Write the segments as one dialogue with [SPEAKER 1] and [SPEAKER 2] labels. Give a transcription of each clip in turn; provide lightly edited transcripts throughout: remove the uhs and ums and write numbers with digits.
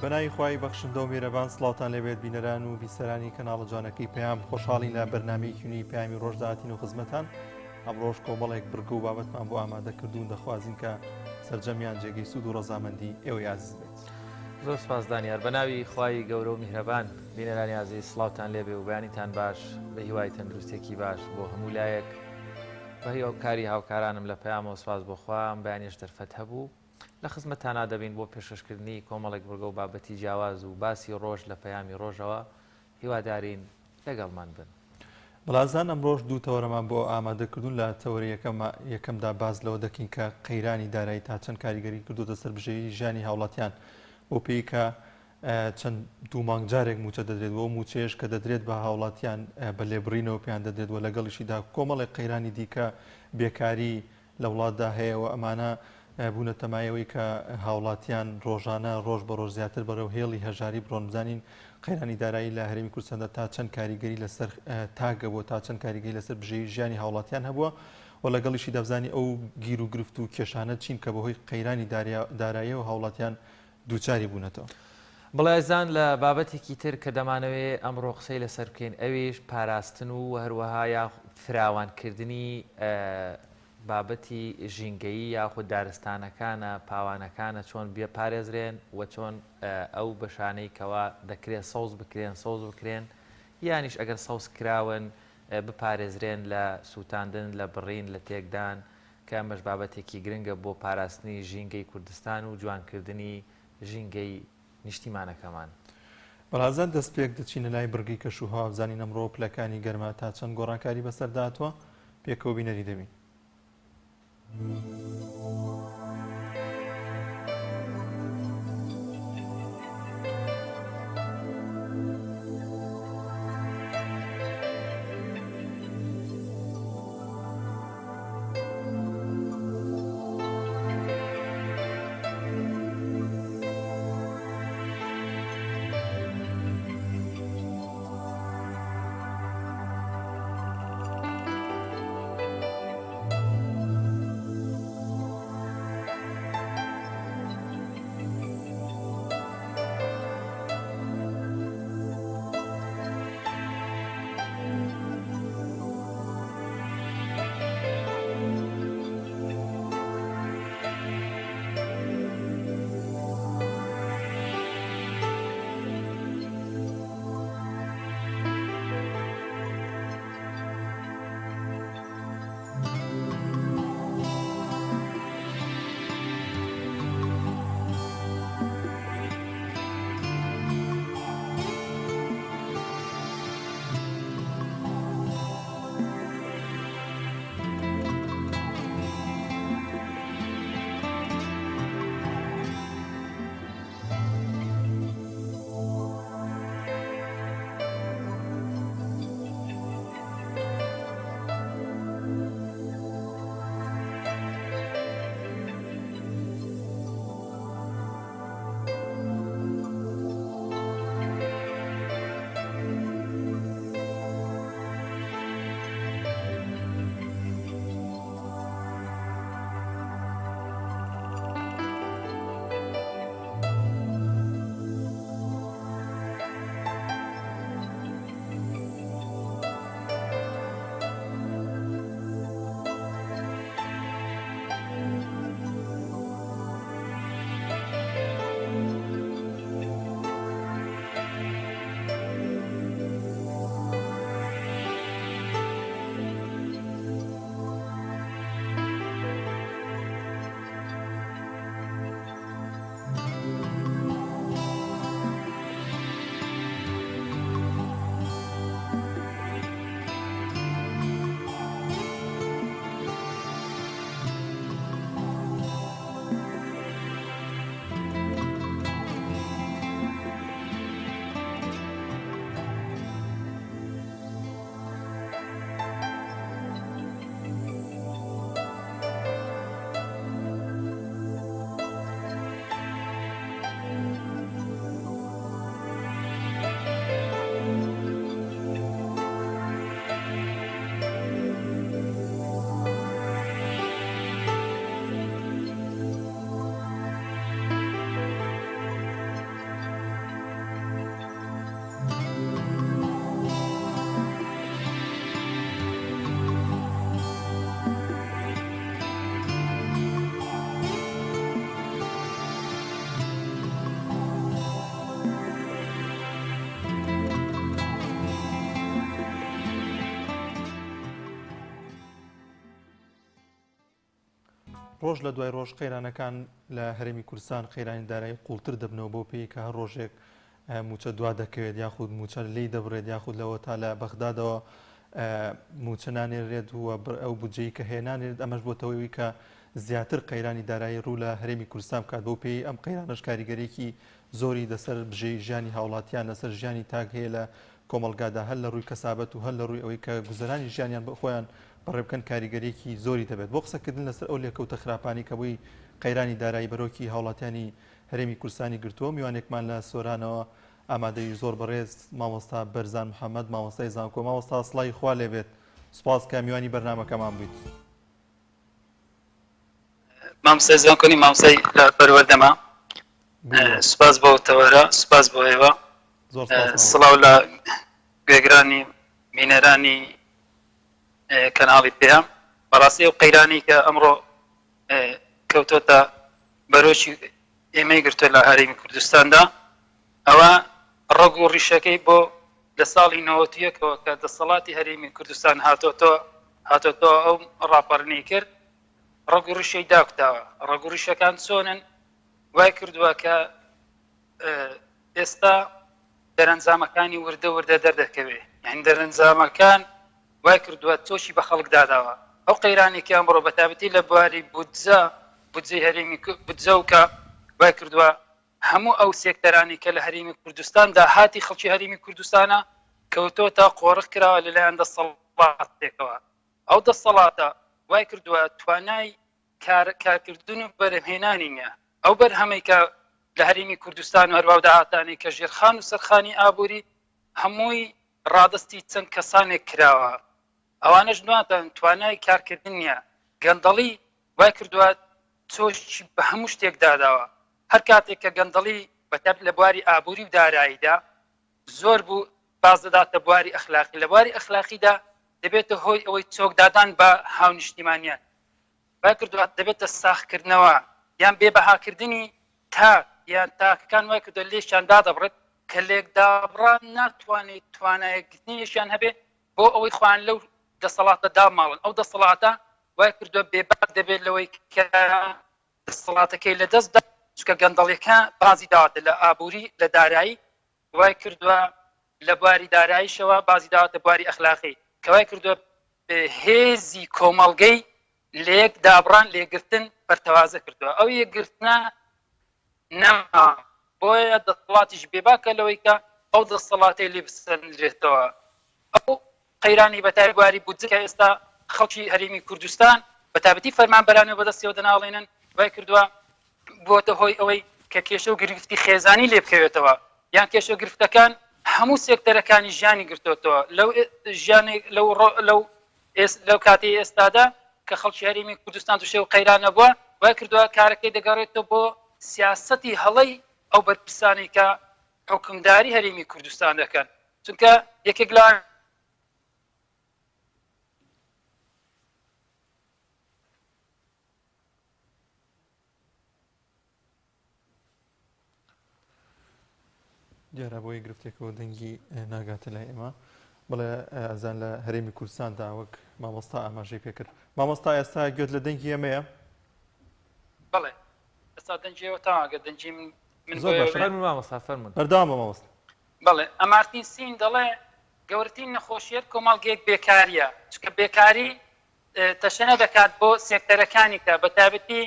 [SPEAKER 1] بەناوی خوای بەخشندە و میێرەبان سڵاوتان لەبێت بینەران و بیسەرانی کەناڵە جوانەکەی پێیان خۆشحاڵین لە بەرنامەیەکی پامی ڕۆژداهاتین و خزمەتان ئەمڕۆژ کۆمەڵێک برگە و بابەتمان بۆ ئامادەکردوون دەخوازیین کە سەرجەمیان جێگەی سوود و ڕەزامەندی ئێوە یاز بێت.
[SPEAKER 2] زۆر سپاس دانیار بەناوی خوای گەورە و میهرەبان بینەرانی عزیز سڵاوتان لێبێ و بەیانیتان باش بە هیوای تەندروستێکی باش بۆ هەموو لایەک بە هیواکاری هاوکارانم لە پەیامەوە سپاس بۆخوا ئەم بەیانیش دەرفەت هەبوو لە خزمەتتانە دەبین بۆ پێشکەشکردنی کۆمەڵێک برگە و بابەتی جیاواز و باسی ڕۆژ لە پەیامی ڕۆژەوە هیوادارین لەگەڵمان بن.
[SPEAKER 1] بەڵازان ئەمڕۆژ دوو تەوەرەمان بۆ ئامادەکردوون لە تەوەری یەکەمدا باز لەوە دەکەین کە قەیرانی دارایی تا چەند کاریگەری کردوتە سەر بژێری ژیانی هاوڵاتیان بۆ پێی کە چەند دوو مانگ جارێک موچە دەدرێت بۆ موچێش کە دەدرێت بە هاوڵاتیان بە لێبڕینەوە پێیان دەدرێت و لەگەڵیشیدا کۆمەڵێک قەیرانی دیکە بێکاری لە وڵاتدا هەیە و ئەمانە بوونە تەمایەوەی کە هاوڵاتیان ڕۆژانە ڕۆژ بە ڕۆژ زیاتر بەرەو هێڵی هەژاری بڕۆن بزانین قەیرانی دارایی لە هەرێمی کوردستاندا تا چەند کاریگەری لەسەر تاگە بۆ تا چەند کاریگەری لەسەر بژێری ژیانی هاوڵاتیان هەبووە و لەگەڵیشی دەبزانی ئەو گیر و گرفت و کێشانە چین کە بەهۆی قەیرانی دارایی و هاوڵاتیان دووچاری بوونەتەوە.
[SPEAKER 2] بڵێزان لە بابەتێکی تر کە دەمانەوێت ئەمڕۆ قسەی لەسەر بکەین ئەویش پاراستن و هەروەها یا فراوانکردنی بابەتی ژینگەیی یاخود دارستانەکانە پاوانەکانە چۆن بێ پارێزرێن و چۆن ئەو بەشانەی کەوا دەکرێت سەوز بکرێن سەوز بکرێن یانیش ئەگەر سەوز کراون بپارێزرێن لە سووتاندن لە بڕین لە تێکدان کە ئەمەش بابەتێکی گرنگە بۆ پاراستنی ژینگەی کوردستان و جوانکردنی ژینگەی نیشتیمانەکەمان.
[SPEAKER 1] بەڵازان دەست پێک دەچینە لای بڕگی کەشوها بزانین ئەمڕۆ پلەکانی گەرما تا چەند گۆڕانکاری بەسەرداتوە پێکەوە بینەری دەبین. ڕۆژ لە دوای ڕۆژ قەیرانەکان لە هەرێمی کوردستان قەیرانی دارایی قوڵتر دەبنەوە بۆ پێی کە هەر ڕۆژێک موچە دوا دەکەوێت یاخود موچە لی دەبڕێت یاخود لەوە تا لە بەغدادەوە موچە نانێڕێت و ئەو بودجەی کە هێنانێت ئەمەش بۆتەوەی کە زیاتر قەیرانی دارایی ڕوو لە هەرێمی کوردستان بکات بۆ پێی ئەم قەیرانەش کاریگەریەکی زۆری دەسەر بژەی ژیانی هاوڵاتیان لەسەر ژیانی تاک هەیە لە کۆمەڵگادا هەر لە ڕووی کەسابەت و هەر لە ڕووی ئەوەی کە گوزەرانی ژیانیان بە خۆیان بەڕێبکەن کاریگەریەکی زۆری دەبێت بۆ قسەکردن لەسەر ئەو لێکەوتە خراپانی کە بووی قەیرانی دارایی بەرۆکی هاوڵاتیانی هەرێمی کوردستانی گرتووە میوانێکمان لە سۆرانەوە ئامادەی زۆر بەڕێز مامۆستا بەرزان محەممەد مامۆستای زانکۆ مامۆستا سڵای خوا لێبێت سوپاس کە میوانی بەرنامەکەمان بوویت
[SPEAKER 3] مامۆستای زانکۆنی مامۆستای لە پەروەردەما سوپاس بۆ تەوەرە سوپاس بۆ ئێوە سڵاو لە گوێگرانی بینەرانی کەناڵی پێیان بەڕاستی ئەو قەیرانی کە ئەمڕۆ کەوتۆتە بەرۆکی ئێمەی گرتووە لە هەرێمی کوردستاندا ئەوە ڕەگ و ڕیشەکەی بۆ لە ساڵی 91ەوە کە دەسەڵاتی هەرێمی کوردستان هاتۆتەوە ئەو ڕاپەڕنی کرد ڕەگ و ڕیشەی داکتاوە ڕەگ و ڕیشەکان چۆنن وای کردووە کە ئێستا دەرەنجامەکانی وردە وردە دەردەکەوێ یعنی دەرەنجامەکان وای کردووە تۆشی بە خەڵک داداوە ئەو قەیرانێکی ئەمڕۆ بەتابەتی لە بواری بودجەی هەرێمی بودجە و کە وای کردووە هەموو ئەو سێکتەرانی کە لە هەرێمی کوردستاندا هاتی خەڵکی هەرێمی کوردستانە کەوتۆتە قۆڕق کراوە لەلایەن دەسەڵاتێکەوە ئەو دەسەڵاتە وای کردووە توانای کارکردن و بەرهێنانی نییە ئەو بەرهەمەی کە لە هەرێمی کوردستان و هەروە داهاتانی کە ژێرخان و سەرخانی ئابووری هەمووی ڕادستی چەند کەسانێک کراوە ئەوانەش دواتان توانای کارکردن نییە گەندەڵی وای کردووە تۆشی بە هەموو شتێک داداوە هەر کاتێک کە گەندەڵی بەتەب لە بواری ئابووری و داراییدا زۆر بوو باز دەداتە بواری ئەخلاقی لە بواری ئەخلاقیدا دەبێتە هۆی ئەوەی چۆکدادان بە هاونیشتیمانیان وای کردووە دەبێتە ساخکردنەوە یان بێبەهاکردنی تاک یان تاکەکان وای کردووە لێشیان دادەبڕێت کە لێکدابڕان ناتوانێت توانایەکردنیشیان هەبێت بۆ ئەوەی خوان لەو دەسەڵاتە داماڵن ئەو دەسەڵاتە وای کردووە بێباک دەبێت لەوەی کە دەسەڵاتەکەی لە دەستدا چکە گەندەڵیەکە بازی داواتە لە ئابووری لە دارایی وای کردووە لە بواری داراییشەوە بازی داواتە بواری ئەخلاقی کە وای کردووە هێزی کۆمەڵگەی لێک دابڕان لێگرتن بەرتەوازە کردووە ئەو یەکگرتنە نەما بۆیە دەسەڵاتیش بێباکە لەوەی کە ئەو دەسەڵاتی لێ بسەنجێتەوە ئەو قەیرانی بەتای بواری بودجە کە ئێستا خەڵکی هەرێمی کوردستان بەتابەتی فەرمانبەرانەوە بەدەستیەوە دەناڵێنن وای کردووە بۆتە هۆی ئەوەی کە کێشە و گرفتی خێزانی لێ بکەوێتەوە یان کێشە و گرفتەکان هەموو سێکتەرەکانی ژیانی گرتوێتەوە لەو کاتی ئێستادا کە خەڵکی هەرێمی کوردستان تووشێ و قەیرانە بووە وای کردووە کارەکەی دەگەڕێتەوە بۆ سیاسەتی هەڵەی ئەو بەرپرسانی کە حکومداری هەرێمی کوردستان دەکەن چونکە یەکێک لە
[SPEAKER 1] دیارە بۆی گرفتێکەوە دەنگی ناگاتە لای ئێمە بڵێ ئەزان لە هەرێمی کوردستاندا وەک مامۆستا ئاماژەی پێکرد مامۆستا ئێستا گوێت لە دەنگی ئێمەیە
[SPEAKER 3] بەڵێ ئێستا دەنجیەوە تاواگە دەنجی
[SPEAKER 1] بەردەوام مامۆستا
[SPEAKER 3] بەڵێ ئەمارتین سین دەڵێ گەورەترین نەخۆشیەت کۆمەڵگەیەک بێکاریە چکە بێکاری تەشەنە دەکات بۆ سێکتەرەکانی کە بەتابەتی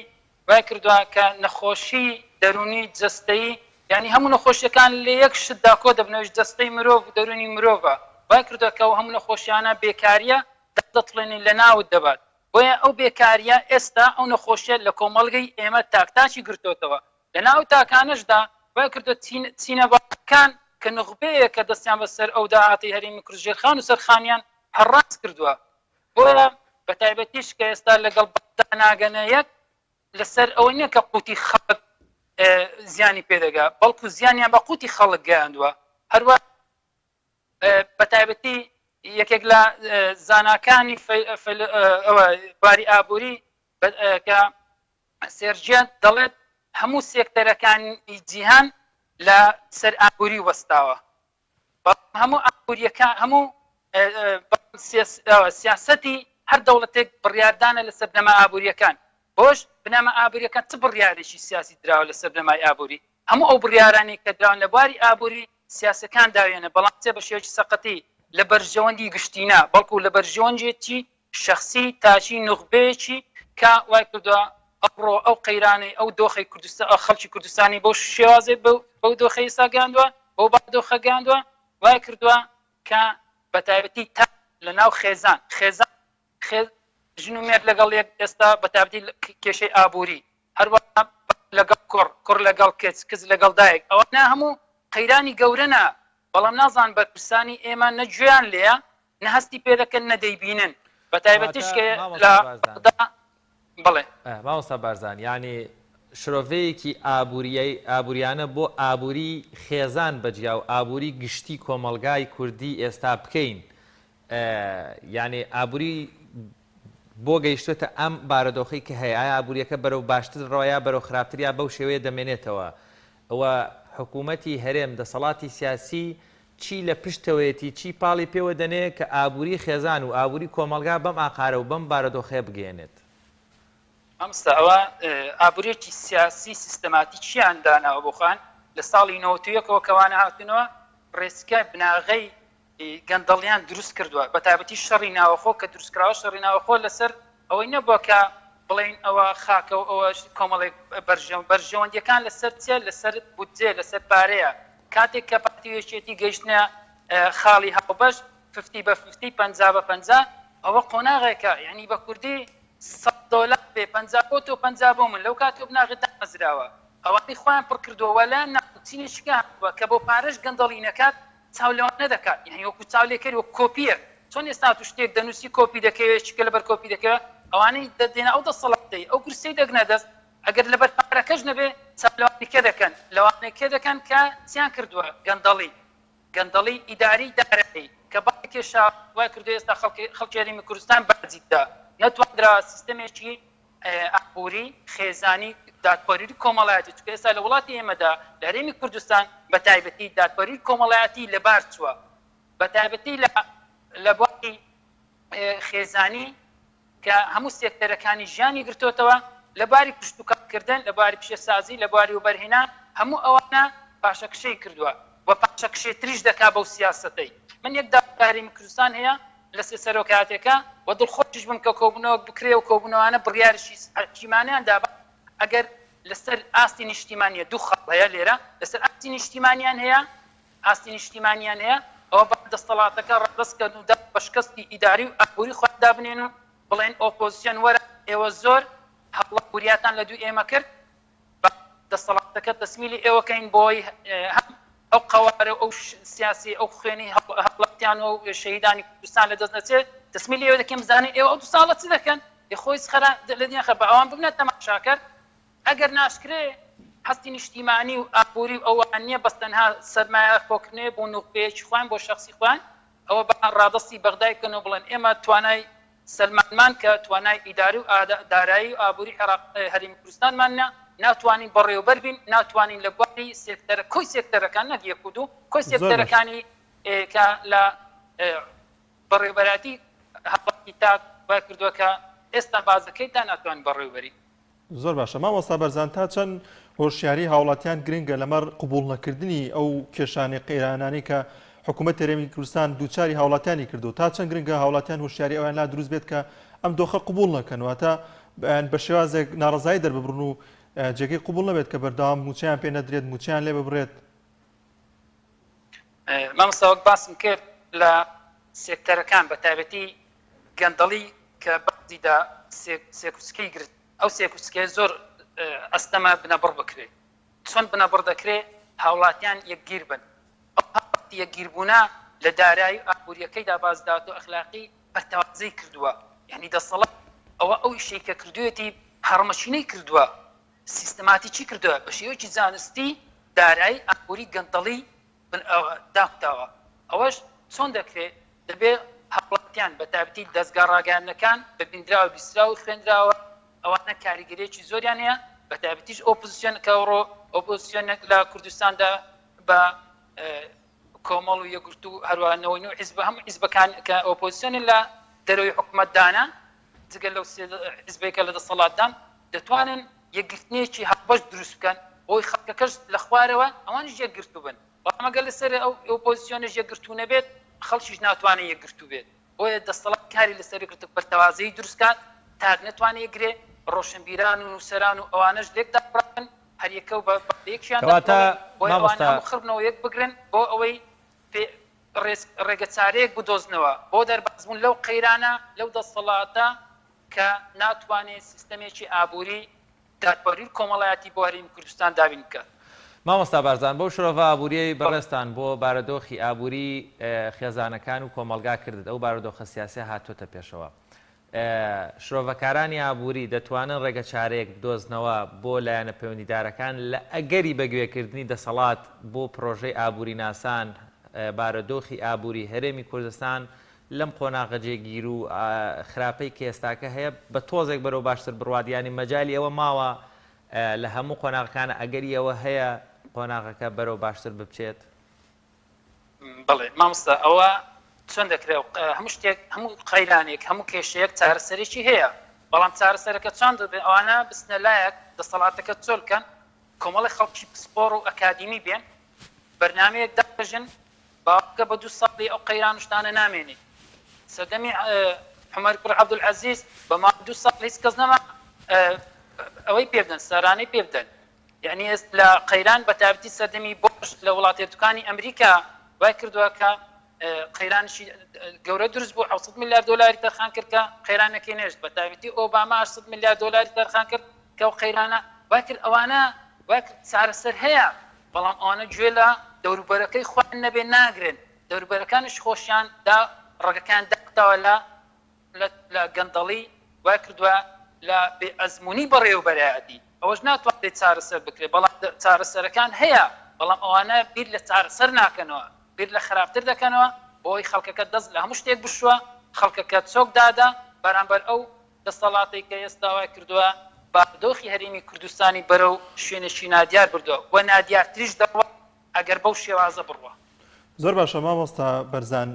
[SPEAKER 3] وای کردووە کە نەخۆشی دەرونی جەستەیی یعنی هەموو نەخۆشیەکان لە یەک شتدا کۆ دەبنەوە جەستەی مرۆڤ و دەرونی مرۆڤە وای کردووە کە هەموو نەخۆشیانە بێکاریە دەتڵێنی لە ناوت دەبات بۆیە ئەو بێکاریە ئێستا ئەو نەخۆشیە لە کۆمەڵگەی ئێمە تاکتاکی گرتوتەوە لە ناو تاکانشدا وای کردووە چینەباکان کە نخبەیە کە دەستیان بەسەر ئەو داهاتی هەرێمی کورد ژێرخان و سەرخانیان هەڕاست کردووە بۆیە بەتایبەتیش کە ئێستا لەگەڵ داناگەنەیەک لەسەر ئەوەی نییە کە قوتی خەڵک زیانی پێدەگا بەڵکو زیانیان بە قوتی خەڵک گەیاندووە هەروە بەتایبەتی یەکێک لە زاناکانی باری ئابووری کە سێرجێت دەڵێت هەموو سێکتەرەکانی جیهان لە سەر ئابووری وەستاوە هەموو ئابووریەکان هەموو سیاسەتی هەر دەوڵەتێک بڕیاردانە لەسەر بنەما ئابووریەکان بۆش بنامە ئابووریەکان چ بڕیارێکی سیاسی دراوە لەسەر بنەمای ئابووری هەموو ئەو بڕیارانی کە دراون لە بواری ئابووری سیاسەکان داوێنە بەڵام چێ بە شێوەیەکی سەقەتی لە بەرژەوەندی گشتینا بەڵکو لە بەرژەوەندێکی شخصی تاچی نوخبەیەکی کە وای کردووە ئەڕۆ ئەو قەیرانەی ئەو دۆخی کوردستان خەڵکی کوردستانی بۆ شێوازێ بەو دۆخەی ساگاندووە بەو بادۆخە گاندووە وای کردووە کە بە تایبەتی تا لە ناو خێزان ژن و مێرد لەگەڵ یەک ئێستا بە تایبەتی کێشەی ئابووری هەروەها لەگەڵ کوڕ لەگەڵ کچ لەگەڵ دایک ئەوانە هەموو قەیرانی گەورەنە بەڵام نازان بەرپرسانی ئێمە نەگوێیان لێیە نەهەستی پێ دەکەن نەدەیبینن بە تایبەتیش کە لە بڵێ
[SPEAKER 2] مامۆستا بارزان یعنی شرۆڤەیەکی ئابووریانە بۆ ئابووری خێزان بەجیا و ئابووری گشتی کۆمەلگای کوردی ئێستا بکەین یعنی ئابووری بۆ گەیشتوێتە ئەم بارەدۆخی کە هەیە ئایا ئابووریەکە بەرەو باشتر ڕۆیا بەرەو خراپتریا بەو شێوەیە دەمێنێتەوە ئەوە حکوومەتی هەرێم دەسەڵاتی سیاسی چی لە پشتەوەیەتی چی پاڵی پێوە دەنێ کە ئابووری خێزان و ئابووری کۆمەلگا بەم ئاقارە و بەم بارەدۆخەیە بگەێنێت
[SPEAKER 3] ئەمستا ئەوە ئابووریەکی سیاسی سیستەماتیکیان داناوە بۆخان لە ساڵی 91ەوە کەوانە هاتونەوە ڕێسکە بناغەی گەندەڵیان دروست کردووە بە تایبەتی شەڕی ناوەخۆ کە دروستکراوە شەڕی ناوەخۆ لەسەر ئەوەی نەبووە کە بڵین ئەوە خاکە و ئەوە کۆمەڵێک بەرژەوەندیەکان لەسەر چێ لەسەر بودجێ لەسەر پارەیە کاتێک کە پارتیێکی گەیشتنە خاڵی هەڵبەش 50 بە 50 50 بە 50 ئەوە قۆناغێکە یعنی بە کوردی $100 بێ 50 بۆ تۆ 50 بۆ من لەو کاتۆ بناغت دامەزراوە ئەوانی خۆیان پڕ کردووە لە ناوچینێکە کە بۆ پارەش گەندەڵینەکات چاولەوە نەدەکات یعنی وەکو چاولێکەری وەک کۆپیە چۆن ئێستا تو شتێک دەنووسی کۆپی دەکەوێت چکە لەبەر کۆپی دەکەوێت ئەوانەی دەدێنە ئەو دەسەڵاتەی ئەو کورسەی دەگنە دەست ئەگەر لەبەر پارەکەش نەبێ چاولەوانی کێ دەکەن لەوانەیە کێ دەکەن کە چیان کردووە گەندەڵی ئیداری دارایی کە باکێشا وای کردو ئێستا خەڵکی هەرێمی کوردستان بەرزیدا نەتوانرا سیستەمێکی ئابووری خێزانی دادپەروەری کۆمەڵایەتی چونکە ئێستا لە وڵاتی ئێمەدا لە هەرێمی کوردستان بە تایبەتی دادپەروەری کۆمەڵایەتی لەبار چووە بە تایبەتی لە بواری خێزانی کە هەموو سێکتەرەکانی ژیانی گرتوتەوە لە باری پشتوکارکردن لە باری پیشەسازی لە باری وبەرهێنان هەموو ئەوانە پاشەکشەی کردووە و پاشەکشێتریش دەکا بەو سیاسەتەی من یەک دادپەروەری هەرێمی کوردستان هەیە لە سەرۆکاتێکە و دڵخۆشیش بم کە کۆبوونەوە بکرێ و کۆبوونەوەوانە بڕیارشی حکیمانیان دابا ئەگەر لەسەر ئاستی نیشتیمانیە دوو خەڵ هەیە لێرە لەسەر ئاستی نیشتیمانیان هەیە ئەوە بە دەسەڵاتەکە ڕەدەستکەن و بە شکستی ئیداری و ئابووری خۆیان دابنێن و بڵێن ئۆپۆزیسیۆن وەرە ئێوە زۆر هەڵەبووریاتان لە دوو ئێمە کرد بە دەسەڵاتەکە تەسمیلی ئێوەکەین بۆی هەم ئەو قوارە ئەو سیاسی ئەو خوێنی هەڵەتیان و شەهیدانی کوردستان لە دەست نەچێت تەسمیلی ئێوە دەکەم بزانێ ئێوە ئەو 2 ساڵە چ دەکەن خۆی خەرا لە دنیا بە ئەوان ببنە تەماشاکەر ئەگەر ناشکرێ هەستی نیشتیمانی و ئابووری و ئەوان نییە بەس تەنها سەرمایە خۆکردنێ بۆ نوخبەیەکی خۆیان بۆ شەخسی خۆیان ئەوە بە ڕادەستی بەغدایکەن و بڵێن ئێمە توانای سلمانمان کە توانای ئیداری و دارایی و ئابووری هەرێمی کوردستانمانە ناتوانین بەڕێوەبەر بین ناتوانین لە بواری سێکتەرە کۆی سێکتەرەکان نەک یەک و دوو کۆی سێکتەرەکانی کە لە بەڕێوەبەراتی هەڵەتی تا وای کردووە کە ئێستا بازەکەیدا ناتوانین بەڕێوەبەری
[SPEAKER 1] زۆر باشە مامۆستا بەرزان تا چەند هۆشیاری هاوڵاتیان گرنگە لەمەڕ قبول نەکردنی ئەو کێشانی قەیرانانی کە حکوومەت هەرێمی کوردستان دووچاری هاوڵاتیانی کردو تا چەند گرنگە هاوڵاتیان هۆشیاری ئەویان لا دروست بێت کە ئەم دۆخە قبول نەکەنەوە تا بە شێوازێک ناڕزایی دەرببڕن و جێگەی قبول نەبێت کە بەردەوام موچیان پێ نەدرێت موچیان لێ ببڕێت
[SPEAKER 3] مامۆستا وەک باسم کرد لە سێکتەرەکان بە تایبەتی گەندەڵی کە بەعزیدا سێکوسکەی گرت ئەو سێکوسکەی زۆر ئەستەمە بنەبڕ بکرێت چۆن بنەبڕ دەکرێت هاوڵاتیان یەکگیر بن ئەو یەکگیربوونا لە دارایی و ئابووریەکەیدا بازدات و ئەخلاقی بەرتەوازەی کردووە یعنی دەسەڵات ئەوە ئەو شەی کە کردوێتی هەڕمەشینەی کردووە سیستەماتیکی کردووە بە شێوەیەکی زانستی دارایی ئابووری گەندەڵی داخداوە ئەوەش چۆن دەکرێت دەبێت هەوڵاتیان بە تایبەتی دەستگا ڕاگەیاندنەکان بە بینراوە بیستراوە و خوێندراوە ئەوانە کاریگەریەکی زۆریان هەیە بە تایبەتیش ئۆپۆزیسیۆن کەڕۆ ئۆپۆزیسیۆنێک لە کوردستاندا بە کۆمەڵ و یەکگرتو و هەروانەوەی و حیزب هەموو حیزبەکان کە ئۆپۆزیسیۆن لە دەرەوەی حکوومەتدانە جگەل لەو حیزبێکە لە دەسەڵاتدان دەتوانن یەکگرتنیەکی هەڵبەش دروست بکەن بۆی خەڵکەکەش لە خوارەوە ئەوانش یەکگرتو بن بەڵام ئەگەر لەسەر ئەو پۆزیسیۆنش یەکگرتو نەبێت خەڵکیش ناتوانێت یەکگرتو بێت بۆیە دەسەڵات کاری لەسەر کرد بەرتەوازەی دروستکات تا نەتوانێت یەکگرێ ڕۆشنبیران و نووسەران و ئەوانش لێکدا بڕن هەر یەکە و بەیەکیان بۆی ئەوان هەموو خڕبنەوە یەک بگرن بۆ ئەوەی ڕێگە چارەیەک بدۆزنەوە بۆ دەربازبوون لەو قەیرانە لەو دەسەڵاتە کە ناتوانێت سیستەمێکی ئابووری دادپەروی کۆمەڵایەتی بۆ هەرێمی کوردستان دابین بکات.
[SPEAKER 2] مامۆستا بارزان بەو شرۆڤ ئابووریەی بەڕێستان بۆ بارودۆخی ئابووری خێزانەکان و کۆمەلگا کردت ئەو بارودۆخە سیاسی هاتوۆتە پێشەوە. شرۆڤەکارانی ئابووری دەتوانن ڕێگە چارەیەک بدۆزنەوە بۆ لایەنە پەیوەندیدارەکان لە ئەگەری بەگوێکردنی دەسەڵات بۆ پرۆژەی ئابووری ناسان بارودۆخی ئابووری هەرێمی کوردستان لەم قۆناغە جێگیر و خراپەی کە ئێستاکە هەیە بە تۆزێک بەرەو باشتر بڕوادیانی مەجای ئەوە ماوە لە هەموو قۆناغەکانە ئەگەری ئەوە هەیە قۆناغەکە بەرەو باشتر بچێت.
[SPEAKER 3] بڵێ مامۆستا ئەوە چۆن دەکرێت هەموو شتێک هەموو قەیرانێک هەموو کێشەیەک چارەسەرێکی هەیە بەڵام چارەسەرەکە چۆن دەبێت ئەوانە بستنە لایەک دەسەڵاتەکە چۆلکەن کۆمەڵی خەڵکی پسپۆڕ و ئەکادیمی بێن بەرنامەیەک دابژن باوکە بە 2 ساڵی ئەو قەیران شتانە نامێنێت سەردەمی عومەر کوڕ عەبدولعەزیز بە ماوەی 2 ساڵ هیچ کەس نەما ئەوەی پێ بدەن سارانەی پێ بدەن یعنی لە قەیران بە تایبەتی سەردەمی بۆش لە وڵاتێتەکانی ئەمریکا وای کردووە کە قەیرانشی گەورە دروست بوو 700 میلیارد دۆلاری تەرخان کرد کە قەیرانەکەی نێشت بە تایبەتی ئۆباما 800 میلیارد دۆلاری تەرخان کرد کە ئەو قەیرانە وای کرد ئەوانە وای کرد چارەسەر هەیە بەڵام ئەوانە گوێ لە دەوروبەرەکەی خۆیان نەبێ ناگرن دەوروبەرەکانش خۆشیان دا ڕێگەکان داکتەوە لە گەندەڵی وای کردووە لە بێئەزموونی بەڕێوەبەرایەتی ئەوەش ناتوانێت چارەسەر بکرێت بەڵام چارەسەرەکان هەیە بەڵام ئەوانە بیر لە چارەسەر ناکەنەوە بیر لە خراپتر دەکەنەوە بۆی خەڵکەکە دەست لە هەموو شتێک بشووە خەڵکەکە چۆک دادا بەرامبەر ئەو دەسەڵاتی کە ئێستا وای کردووە بارودۆخی هەرێمی کوردستانی بەرەو شوێنێکی نادیار بردووە و نادیارتریش دەڕوە ئەگەر بەو شێوازە بڕوە.
[SPEAKER 1] زۆر باشە مامۆستا بەرزان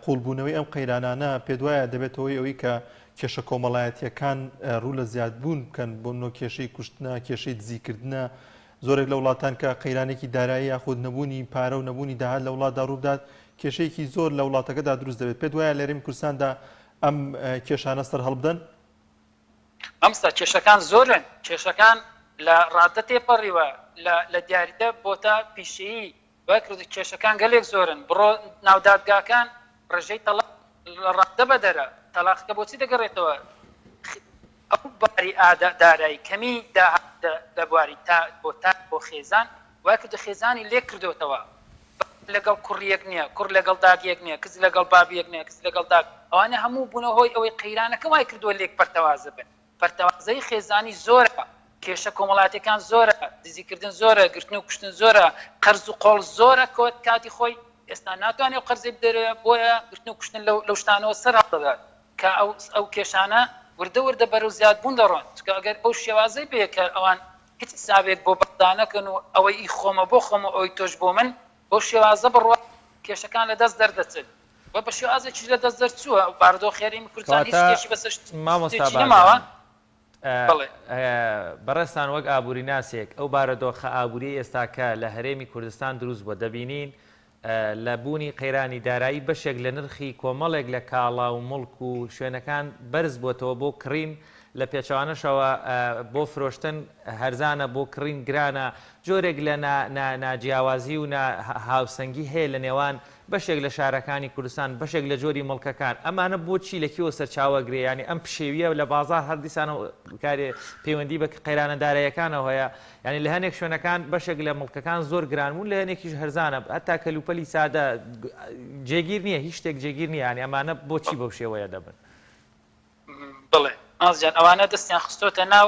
[SPEAKER 1] قوڵبوونەوەی ئەم قەیرانانە پێ وایە دەبێتەوەی ئەوەی کە کێشە کۆمەڵایەتیەکان ڕوو لە زیادبوون بکەن بۆ نۆ کێشەی کوشتنە کێشەی دزیکردنە زۆرێک لە وڵاتان کە قەیرانێکی دارایی یاخود نەبوونی پارە و نەبوونی داهات لە وڵاتدا ڕوودات کێشەیەکی زۆر لە وڵاتەکەدا دروست دەبێت پێ وایە لە هەرێمی کوردستاندا ئەم کێشانە سەر هەڵبدەن
[SPEAKER 3] ئەمستا کێشەکان زۆرن کێشەکان لە ڕادە تێپەڕیوە لە دیاریدە بۆتە پیشەیی وەکرد کێشەکان گەلێک زۆرن بڕۆ ناودادگاکان ڕێژەی تەلاق لە ڕادە بەدەرە تەلاقەکە بۆچی دەگەڕێتەوە ئەو باری دارایی کەمی لە بواری بۆ خێزان وەکرد خێزانی لێک کردوتەوە لەگەڵ کوڕیەک نییە کوڕ لەگەڵ داگیەک نییە کەس لەگەڵ بابیەک نییە کەس لەگەڵ داگ ئەوانە هەموو بوونە هۆی ئەوەی قەیرانەکە وای کردووە لێک پەرتەوازە بن پەرتەوازەی خێزانی زۆرە کێشە کۆمەڵاتەکان زۆرە دزیکردن زۆرە گرتن و کوشتن زۆرە قەرز و قۆڵ زۆرە کۆت کاتی خۆی ئێستا ناتوانێت قەرزی بدەرێ بۆیە گرتن و کوشتن لەو شتانەوە سەر هەڵدەدات کە ئەو کێشانە وردە بەرەو زیادبوون دەڕۆن چکە ئەگەر ئەو شێوازەی بێ کە ئەوان هیچ حسابێک بۆ بەردانەکەن و ئەوەی ئی خۆمە بۆ خۆمە ئەوی تۆش بۆ من بۆ شێوازە بڕوە کێشەکان لە دەست دەردەچن و بە شێوازێکی لە دەست دەرچووە بارودۆخی هەرێمی کوردستان هیچ کێشی بەسەر نەماوە.
[SPEAKER 2] بەڕێستان وەک ئابووری ناسێک ئەو بارودۆخە ئابووری ئێستاکە لە هەرێمی کوردستان دروست بووە دەبینین لە بوونی قەیرانی دارایی بەشێک لە نرخی کۆمەڵێک لە کاڵا و مڵک و شوێنەکان بەرز بووەتەوە بۆ کڕین لە پێچەوانەشەوە بۆ فرۆشتن هەرزانە بۆ کڕین گرانە جۆرێک لە ناجیاوازی و هاوسەنگی هەیە لە نێوان بەشێک لە شارەکانی کوردستان بەشێک لە جۆری مڵکەکان ئەمانە بۆچی لەکیەوە سەرچاوەگرێ ینی ئەم پشێویە لە بازار هەردیسانە کارێ پەیوەندی بە قەیرانە داراییەکانەوە هەیە ینی لە هەنێک شوێنەکان بەشێک لە مڵکەکان زۆر گرانبوون لە هەنێکیش هەرزانە هەتا کەلوپەلی سادە جێگیر نییە هیچ شتێک جێگیر نییە ینی ئەمانە بۆچی بەو شێوەیە دەبن.
[SPEAKER 3] بڵێ ئازیان ئەوانە دەستیان خستۆتە ناو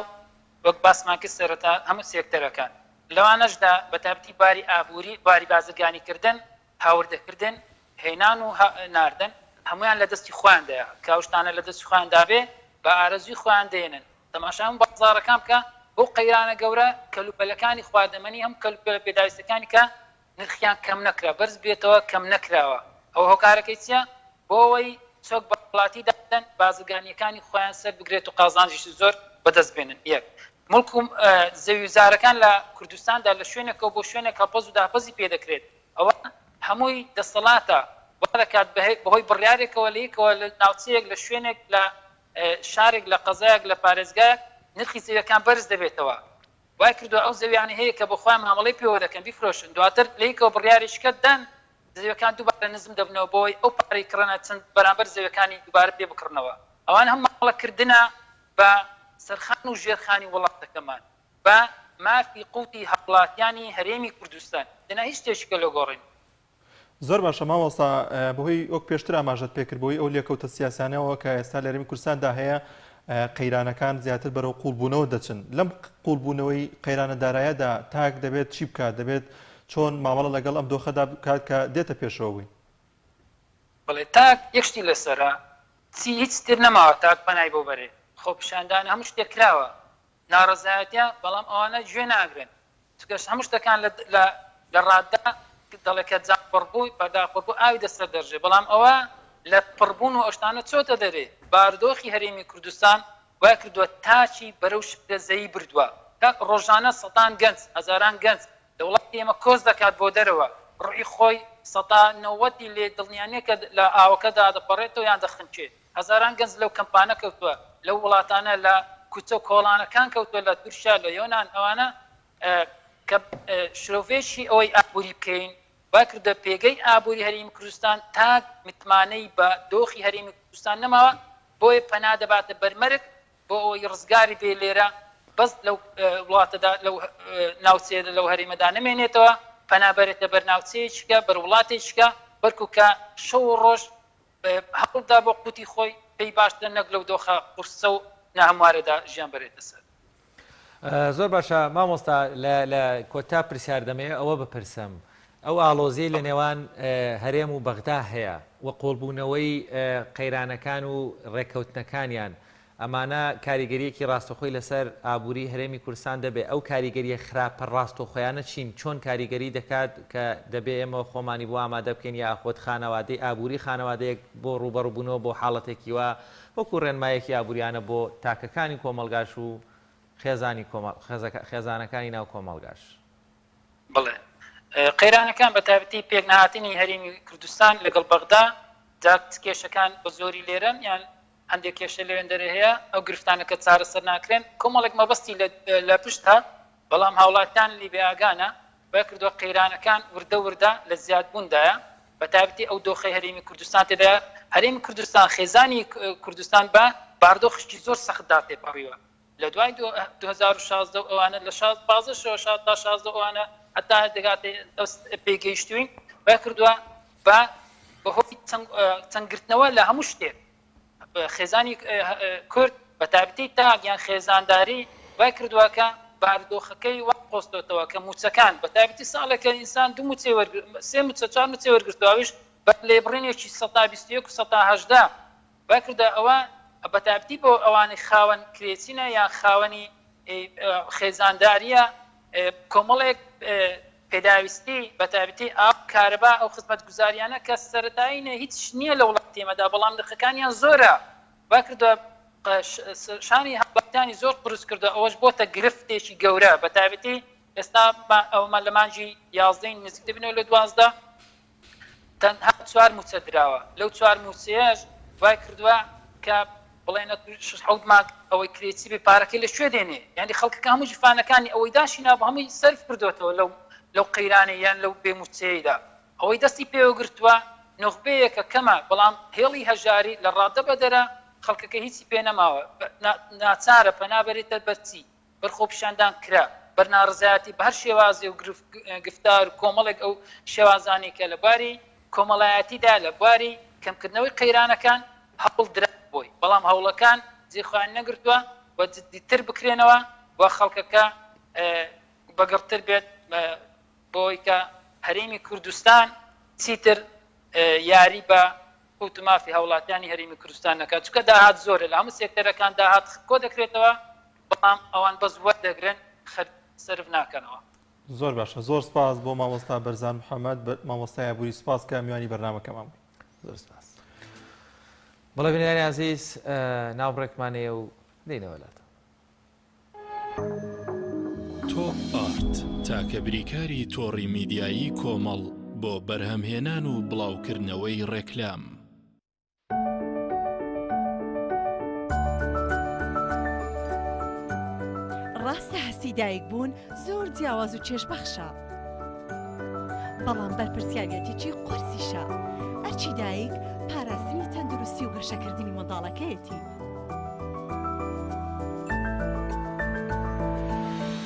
[SPEAKER 3] وەک باسمان کرد سەرەتا هەموو سێکتەرەکان لەوانەشدا بە تایبەتی باری ئابووری باری بازرگانیکردن هاوردەکردن هێنان و ناردن هەمویان لە دەستی خۆیاندەیە کاوشتانە لە دەستی خۆیاندابێ بە ئارەزوی خۆیان دێنن تەماشام بازاڕەکان بکە بۆ قەیرانە گەورە کەلوپەلەکانی خواردەمەنی هەم کەلوپەلە پێداویستەکانی کە نرخیان کەم نەکرا بەرز بێتەوە کەم نەکراوە ئەو هۆکارەکەی چییە بۆ ئەوەی چۆک بە وڵاتی دادەن بازرگانیەکانی خۆیان سەر بگرێت و قازانجیشی زۆر بەدەست بێنن یەک مڵکم زەویزارەکان لە کوردستاندا لە شوێنێکەوە بۆ شوێنێک هەڵپەز و داپەزی پێ دەکرێت ئەوە هەمووی دەسەڵاتە وا دەکات بەهۆی بڕیارێکەوە لەیەکەوە لە ناوچەیەک لە شوێنێک لە شارێک لە قەزایەک لە پارێزگایەک نرخی زەویەکان بەرز دەبێتەوە وای کردووە ئەو زەویانە هەیە کە بەخوای مامەڵەی پێوە دەکەن بیفرۆشن دواتر لەیەکەوە بڕیاریشکە دەن زەویەکان دووبارە نزم دەبنەوە بۆی ئەو پارەی کڕنە چەند بەرامبەر زەویەکانی دووبارە پێ بکڕنەوە ئەوان هەم ماڵەکردنە بە سەرخان و ژێرخانی وڵاتەکەمان بە مافی قوتی هەوڵاتیانی هەرێمی کوردستان دەنا هیچ شتێکیکە لە گۆڕین
[SPEAKER 1] زۆر باشە مامۆستا بەهۆی ئەوک پێشتر ئاماژەت پێکردبووی ئەو لێکەوتە سیاسانەوە کە ئێستا لە هەرێمی کوردستاندا هەیە قەیرانەکان زیاتر بەرەو قوڵبوونەوە دەچن لەم قوڵبوونەوەی قەیرانە دارایەدا تاک دەبێت چی بکات دەبێت چۆن مامەڵە لەگەڵ ئەم دۆخەدا بکات کە دێتە پێشەوەی
[SPEAKER 3] بڵێ تاک یەکشتی لەسەرە چی هیچ تر نەماوە تاک پەنای بۆ بەرێ خۆ پیشاندان هەموو شتێک کراوە ناڕەزایەتە بەڵام ئەوانە گوێ ناگرن چکەش هەموو شتەکان لە ڕاددا دەڵێکە جا پڕبووی پەرداخۆبوو ئاوی دەسرە دەژێ بەڵام ئەوە لە پڕبوون و ئەشتانە چۆتە دەرێ باردۆخی هەرێمی کوردستان وای کردووە تاچی بەرەو شپرەزەیی بردووە ڕۆژانە سەدان گەنج هەزاران گەنج دەوڵەتی ئێمە کۆز دەکات بۆ دەرەوە ڕوئی خۆی سەدا نەوەتی لێ دڵنیانەیە لە ئاوەکەدا دەپەڕێتەوە یان دەخنچێت هەزاران گەنج لەو کەمپانە کەوتووە لەو وڵاتانە لە کوچە کۆڵانەکان کەوتووە لە تورکیا لە یۆنان ئەوانە کە شرۆڤێشی ئەوەی ئابووری بکەین با کردە پێگەی ئابووری هەرێمی کوردستان تاک متمانەی بە دۆخی هەرێمی کوردستان نەماوە بۆیە پەنا دەباتە بەرمەرگ بۆ ئەوەی ڕزگاری بێ لێرە بەس لەو وڵاتەدا لەو ناوچەیەدا لەو هەرێمەدا نەمێنێتەوە پەنابەرێتە بەر ناوچەیەکە بەر وڵاتێکە بەرکو کە شەو و ڕۆژ هەوڵدا بۆ قوتی خۆی پێی باشتر نەک لەو دۆخە قورسە و نەهەموارەدا ژیان بەرێتە سەر
[SPEAKER 2] زۆر باشە مامۆستا لە کۆتا پرسیاردەمەیە ئەوە بپرسم ئەو ئاڵۆزیی لە نێوان هەرێم و بەغدا هەیە و قۆڵبوونەوەی قەیرانەکان و ڕێکەوتنەکانیان ئەمانە کاریگەریەکی ڕاستەخۆی لەسەر ئابووری هەرێمی کوردستان دەبێت ئەو کاریگەریە خراپە ڕاستەخۆیانە چین چۆن کاریگەری دەکات کە دەبێت ئێمە خۆمانی بۆ ئامادە بکەین یاخۆت خانەوادەی ئابووری خانەوادەیەک بۆ ڕوبەڕووبوونەوە بۆ حاڵەتێکی وە وەکو ڕێنمایەکی ئابووریانە بۆ تاکەکانی کۆمەڵگاش و خێزانەکانی ناو کۆمەڵگاش
[SPEAKER 3] بڵێ قەیرانەکان بە تایبەتی پێک نهاتنی هەرێمی کوردستان لەگەڵ بەغدا جات کێشەکان بە زۆری لێرن یان هەندێک کێشە لەوێن دەرێ هەیە ئەو گرفتانەکە چارەسەر ناکرێن کۆمەڵێک مەبەستی لە پشتە بەڵام هاوڵاتیان لیبیاگانە بە کردووە قەیرانەکان وردە وردە لە زیادبووندایە بە تایبەتی ئەو دۆخەی هەرێمی کوردستان تێدا هەرێمی کوردستان خێزانی کوردستان بە باردۆخشتی زۆر سەختدا تێپەڕیوە لە دوای 2016 ئەوانە لە 16 ئەوانە حتا دەگاتێ پێگەیشتوین با کردووە بەهۆی چەندگرتنەوە لە هەموو شتێک خێزانی کورد بە تایبەتی تاگیان خێزانداری وای کردووەکە باردۆخەکەی وا قۆستۆتەوە کە موچەکان بە تایبەتی ساڵێکە ئینسان دوو موچێ سێ موچە چوار موچێ وەرگرتووەویش بە لێبڕینێکی 121 و 118 با کردە ئەوە بە تایبەتی بۆ ئەوانەی خاوەن کرێچینە یان خاوەنی خێزانداریە کۆمەڵێک پێداویستی بە تایبەتی ئاو کارەبا ئەو خزمەت گوزاریانە کە سەرەتاییە هیچ نییە لە وڵاتێمەدا بەڵام نرخەکانیان زۆرە با کردووە شانی هەڵاتانی زۆر قرس کردو ئەوەش بۆتە گرفتێکی گەورە بە تایبەتی ئێستا ئەومە لە مانجی 11 نزیک دەبنەوە لە 12 تەنها 4 موچە دراوە لەو 4 موچەیەش وای کردووە کە بڵێنە 6 مانگ ئەوەی کرێتی بێ پارەکەی لەکوێ دێنێ یعنی خەڵکەکە هەموو جیفانەکانی ئەوەی داشینا بە هەمووی سەرف کردوێتەوە لەو قەیرانەی یان لەو بێموچەیەدا ئەوەی دەستی پێوەگرتووە نۆخبەیەکە کەمە بەڵام هێڵی هەژاری لە ڕادە بەدەرە خەڵکەکە هیچی پێ نەماوە ناچارە پەنابەرێتە بەرچی بەرخۆپیشاندان کرا بەرناڕزایەتی بە هەر شێوازێ و گفتار کۆمەڵێک ئەو شێوازانی کە لە بواری کۆمەڵایەتیدا لە بواری کەمکردنەوەی قەیرانەکان هەوڵ درا بۆی بەڵام هەوڵەکان جێخوایان نەگرتووە و جددیتر بکرێنەوە و خەڵکەکە بەگڕتر بێت بۆی کە هەرێمی کوردستان چیتر یاری بە قوت و مافی هەوڵاتیانی هەرێمی کوردستان نەکات چونکە داهات زۆرە لە هەموو سێکتەرەکان داهات کۆ دەکرێتەوە بەڵام ئەوان بەس وەردەگرن سەرف ناکەنەوە.
[SPEAKER 1] زۆر باشە زۆر سپاس بۆ مامۆستا بەرزان محەممەد مامۆستای ئابووری سپاس کە میوانی بەرنامەکەمان
[SPEAKER 2] زۆر سپاس. بەڵێ بینەرانی عەزیز ناوبڕێکمانەیە و دێینەوە لاتە
[SPEAKER 4] تۆپ ئارت تاکە بریکاری تۆڕی میدیایی کۆمەڵ بۆ بەرهەمهێنان و بڵاوکردنەوەی ڕێکلام.
[SPEAKER 5] ڕاستە هەستی دایک بوون زۆر جیاواز و چێژبەخشە، بەڵام بەرپرسیارەتێکی قورسیشە. ئەرچی دایک پاراستنی تەندروستی و گەشەکردنی منداڵەکەیەتی.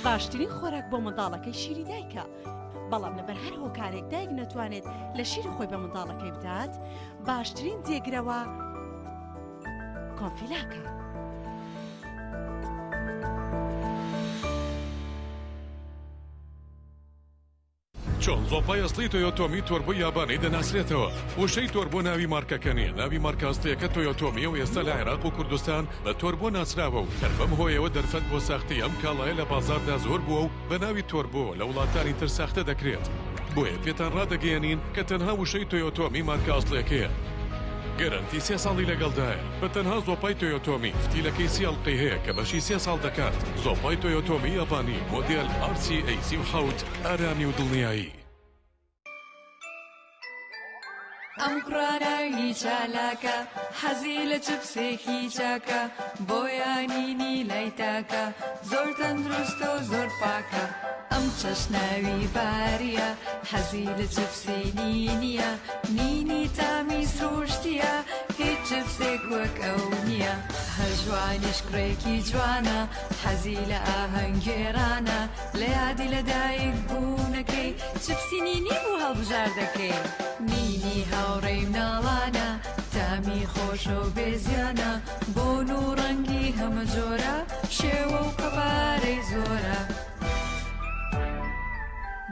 [SPEAKER 5] باشترین خۆراک بۆ منداڵەکەی شیری دایکە، بەڵام لەبەر هەر هۆکارێک دایک نەتوانێت لە شیری خۆی بە منداڵەکەی بدات، باشترین جێگرەوە کۆنفیلاکە.
[SPEAKER 6] چۆن زۆپای ئەسڵی تۆیۆتۆمی تۆربۆ یابانەی دەناسرێتەوە. وشەی تۆربۆ ناوی مارکەکە نیە، ناوی مارکاستەیەکە تۆیۆتۆمیە و ئێستا لە عێراق و کوردستان بە تۆربۆ ناسراوە و هەر بەم هۆیەوە دەرفەت بۆ ساختی ئەم کاڵایە لە بازاردا زۆر بووە و بە ناوی تۆربۆ لە وڵاتانی تر ساختە دەکرێت. بۆیە پێتان ڕادەگەیەنین کە تەنها وشەی تۆیۆتۆمی مارکە ئەسڵیەکەیە. گەرانتی 3 ساڵی لەگەڵدایە. بە تەنها زۆپای تۆیۆتۆمی فتیلەکەی سیڵقی هەیە کە بەشی 3 ساڵ دەکات. زۆپای تۆیۆتۆمی یابانی مۆدێل RC-A37 ئارامی و دڵنیایی.
[SPEAKER 7] ئەم کوڕاناوی چالاکە حەزی لە چپسێکی چاکە، بۆیانینی لای تاکە، زۆر تەندروستە و زۆر پاکە. ئەم چەشناوی باریە حەزی لە چپسی نینیە، نینی تامیز ڕۆشتیە، هیچ چپسێک وەک ئەو نییە. هەژوانیش کوڕێکی جوانە حەزی لە ئاهەنگێرانە، لە یادی لەدایک بوونەکەی چپسی نینی بوو هەڵبژار دەکەی. نینی هاوڕێی مناڵانە تامی خۆشە و بێزیانە، بۆن و ڕەنگی هەمە جۆرە، شێوە و قەبارەی زۆرە.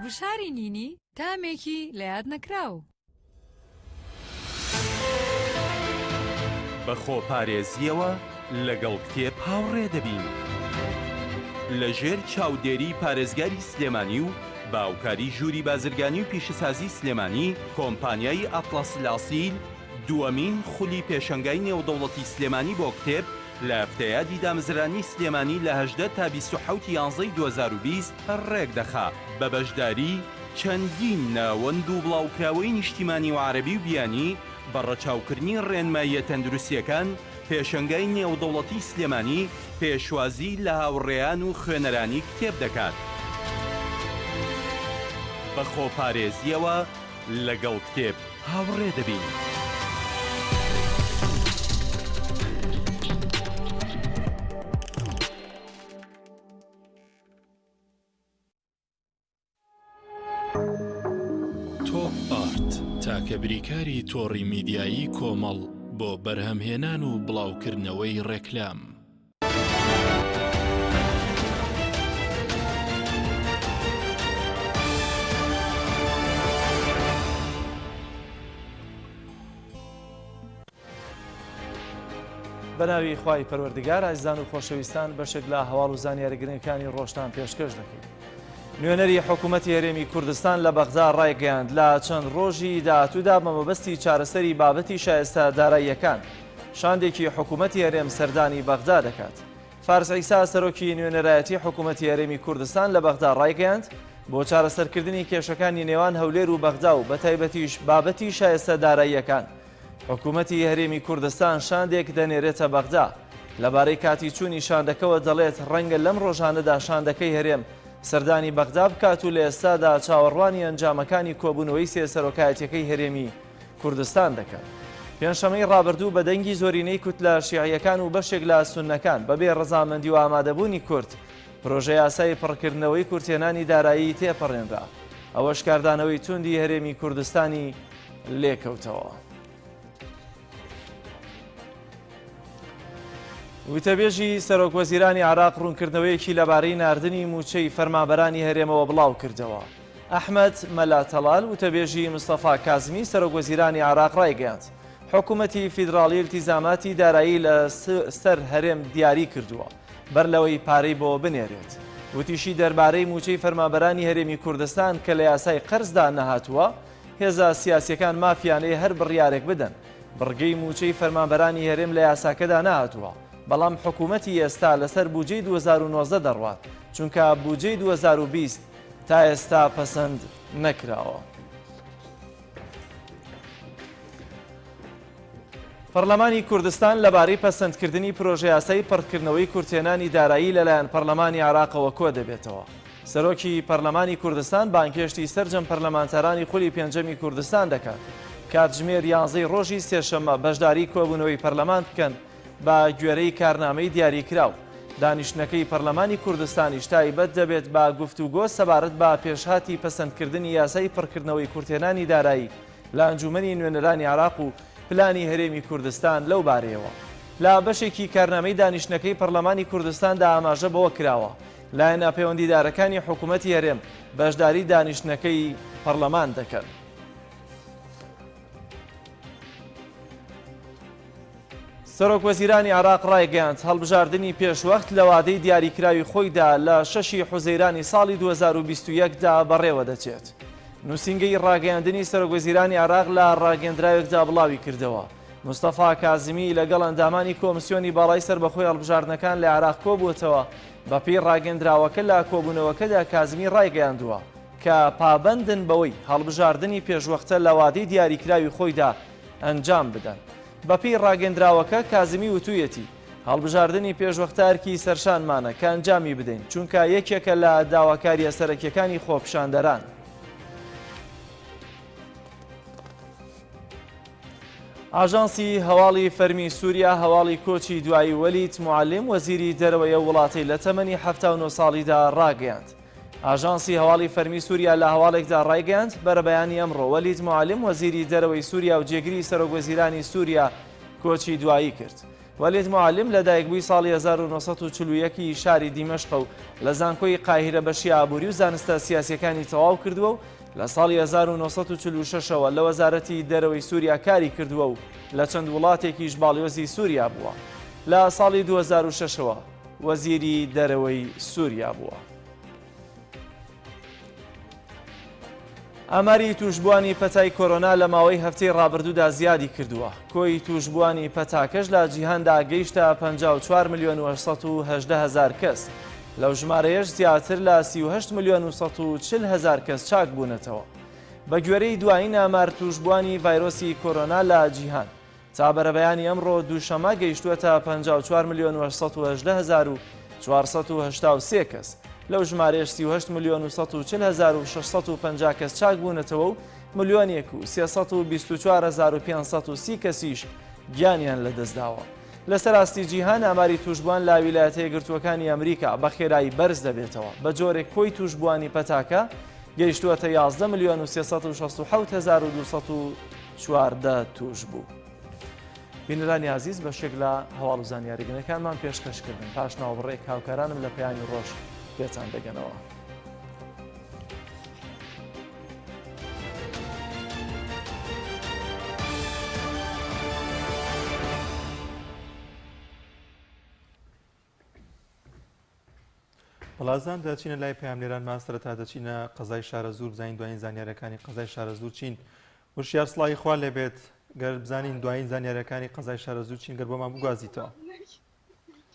[SPEAKER 7] گوشاری نینی تامێکی لە یاد نەکراو.
[SPEAKER 8] بە خۆپارێزیەوە لەگەڵ کتێب هاوڕێ دەبین. لەژێر چاودێری پارێزگاری سلێمانی و باوکاری ژووری بازرگانی و پیشەسازی سلێمانی، کۆمپانیای ئەتڵەس لاسیل دووەمین خولی پێشەنگای نێودەوڵەتی سلێمانی بۆ کتێب لە هەفتەیادی دامزرانی سلێمانی لە 18 تا 27 یانزەی 2020 ڕێک دەخا بە بەشداری چەندین ناوەند و بڵاوکراوەی نیشتیمانی و عەرەبی و بیانی بە ڕەچاوکردنی ڕێنماییە تەندروستیەکان. پێشەنگای نێودەوڵەتی سلێمانی پێشوازی لە هاوڕێیان و خوێنەرانی کتێب دەکات. بە خۆپارێزیەوە لەگەڵ کتێب هاوڕێ دەبین.
[SPEAKER 4] تۆپ ئارت تاکە بریکاری تۆڕی میدیایی کۆمەڵ بۆ بەرهەمهێنان و بڵاوکردنەوەی ڕێکلام.
[SPEAKER 9] بەناوی خوای پەروەردگار، ئازیزان و خۆشەویستان، بەشێک لە هەواڵ و زانیاریگرنگەکانی ڕۆژتان پێشکەش دەکەین. نوێنەری حکوومەتی هەرێمی کوردستان لە بەغدا ڕایگەیاند لە چەند ڕۆژی داهاتوودا مەبەستی چارەسەری بابەتی شایستە داراییەکان شاندێکی حکوومەتی هەرێم سەردانی بەغدا دەکات. فارس عیسا سەرۆکی نوێنەرایەتی حکوومەتی هەرێمی کوردستان لە بەغدا ڕایگەیاند بۆ چارەسەرکردنی کێشەکانی نێوان هەولێر و بەغدا و بەتایبەتیش بابەتی شایستە داراییەکان حکوومەتی هەرێمی کوردستان شاندێک دەنێرێتە بەغدا. لەبارەی کاتی چوونی شاندەکەوە دەڵێت ڕەنگە لەم ڕۆژانەدا شاندەکەی هەرێم سەردانی بەغدا بکات و لە ئێستادا چاوەڕوانی ئەنجامەکانی کۆبوونەوەی سێسەرۆکایەتیەکەی هەرێمی کوردستان دەکات. پێنجشەمەی ڕابردوو بە دەنگی زۆرینەی کوتلە شیعیەکان و بەشێک لە سوننەکان بەبێ ڕەزامەندی و ئامادەبوونی کورد پرۆژەی یاسای پڕکردنەوەی کورتێنانی دارایی تێپەڕێنرا. ئەوەش کاردانەوەی توندی هەرێمی کوردستانی لێکەوتەوە. وتەبێژی سەرۆکوەزیرانی عراق ڕوونکردنەوەیەکی لەبارەی ناردنی موچەی فەرمانبەرانی هەرێمەوە بڵاو کردەوە. ئەحمەد مەلاتەڵال وتەبێژی مستەفا کازمی سەرۆکوەزیرانی عراق ڕایگەیاند حکوومەتی فیدراڵی التیزاماتی دارایی لە سەر هەرێم دیاری کردووە بەر لەوەی پارەی بۆ بنێرێت. وتیشی دەربارەی موچەی فەرمانبەرانی هەرێمی کوردستان کە لە یاسای قەرزدا نەهاتووە، هێزە سیاسیەکان مافیانەیە هەر بڕیارێک بدەن بڕگەی موچەی فەرمانبەرانی هەرێم لە یاساکەدا نەهاتووە بەڵام حکوومەتی ئێستا لەسەر بودجەی 2019 دەڕوات چونکە بودجەی 2020 تا ئێستا پەسەند نەکراوە. پەرلەمانی کوردستان لەبارەی پەسەندکردنی پرۆژە یاسای پڕکردنەوەی کورتێنانی دارایی لەلایەن پەرلەمانی عێراقەوە کۆ دەبێتەوە. سەرۆکی پەرلەمانی کوردستان بانکێشتی سەرجەم پەرلەمانتارانی خولی پێنجەمی کوردستان دەکات کاتژمێر 11 ڕۆژی سێشەممە بەشداری کۆبوونەوەی پەرلەمان بکەن بە گوێرەی کارنامەی دیاریکراو. دانیشتنەکەی پەرلەمانی کوردستانیش تایبەت دەبێت بە گفتوگۆ سەبارەت بە پێشهاتی پەسەندکردنی یاسای پڕکردنەوەی کورتێنانی دارایی لە ئەنجومەنی نوێنەرانی عێراق و پلانی هەرێمی کوردستان لەو بارەیەوە. لە بەشێکی کارنامەی دانیشتنەکەی پەرلەمانی کوردستاندا ئاماژە بەوە کراوە لایەنە پەیوەندیدارەکانی حکوومەتی هەرێم بەشداری دانیشتنەکەی پەرلەمان دەکەن. سەرۆک وەزیرانی عێراق ڕایگەیاند هەڵبژاردننی پێشوەخت لە وادەی دیاریکراوی خۆیدا لە 6 حوزەیرانی ساڵی 2021دا بەڕێوە دەچێت. نووسینگەی ڕاگەیاندنی سەرۆک وەزیرانی عێراق لە ڕاگەندراوێکدا بڵاوی کردەوە. مستەفا کازمی لەگەڵ ئەندامانی کۆمسیۆنی باڵای سەربەخۆی هەڵبژاردنەکان لە عێراق کۆبووتەوە. بەپێی ڕاگەندراوەکە لە کۆبوونەوەکەدا کازمی ڕایگەیاندووە کە پابەندن بەوەی هەڵبژاردننی پێشوەختە لە وادەی دیاریکراوی خۆیدا ئەنجام بدەن. بەپێی ڕاگەندراوەکە کازمی وتوویەتی هەڵبژاردننی پێشوەختارکی سەرشانمانە کە ئەنجامی بدەین چونکە یەکێکە لە داواکاریە سەرەکیەکانی خۆپیشاندەران. ئاژانسی هەواڵی فەرمی سووریا هەواڵی کۆچی دوایی وەلید موعەلیم وەزیری دەرەوەیە وڵاتی لە تەمەنی 79 ساڵیدا ڕاگەیاند. ئاژانسی هەواڵی فەرمی سووریا لە هەواڵێکدا ڕایگەیاند بەرەبەیانی ئەمڕۆ وەلید موعەلیم وەزیری دەرەوەی سووریا و جێگیری سەرۆک وەزیرانی سووریا کۆچی دوایی کرد. وەلید موعەلیم لە دایکبووی ساڵی 1940 شاری دیمەشق و لە زانکۆی قاهیرە بەشی ئابووری و زانستە سیاسیەکانی تەواو کردووە و لە ساڵی 1946ەوە لە وەزارەتی دەرەوەی سووریا کاری کردووە و لە چەند وڵاتێکیش باڵیۆزی سووریا بووە. لە ساڵی 2006ەوە وەزیری دەرەوەی سووریا بووە. ئاماری توشبوانی پەتای کۆرۆنا لە ماوەی هەفتەی ڕابردوودا زیادی کردووە. کۆی توشبوانی پەتاکەش لە جیهاندا گەیشتە 54,118,000 کەس. لەو ژمارەیەش زیاتر لە 38,140,000 کەس چاک بوونەتەوە. بە گوێرەی دوایین ئامار توشبوانی ڤایرۆسی کۆرۆنا لە جیهان تا بەرەبەیانی ئەمڕۆ دووشەمە گەیشتووەتە 54,140,483 کەس. لەو ژمارەیەش 38,140,650 کەس چاک بوونەتەوە و 1,324,530 کەسیش گیانیان لەدەستداوە. لەسەر ئاستی جیهان ئاماری توشبوان لا ویلایەتە یەکگرتووەکانی ئەمریکا بە خێرایی بەرز دەبێتەوە. بە جۆرێک کۆی توشبوانی پەتاکە گەیشتووەتە 11,367,214 توش بوو. بینەرانی عزیز بەشێک لە هەواڵ و زانیاریگەنەکانمان پێشکەشکردن پاش ناوەڕێک هاوکارانم لە پەیامی ڕۆژ پێتان دەگەنەوە.
[SPEAKER 1] بەڵازان دەچینە لای پەیامنێران ماسترە تا دەچینە قەزای شارە زوور بزانین دوایین زانیارەکانی قەزای شارە زوور چین. وشیار سڵاوی خوا لێبێت گەر بزانین دوایین زانیارەکانی قەزای شارە زوور چین گەر بۆمان بگوازیتەوە.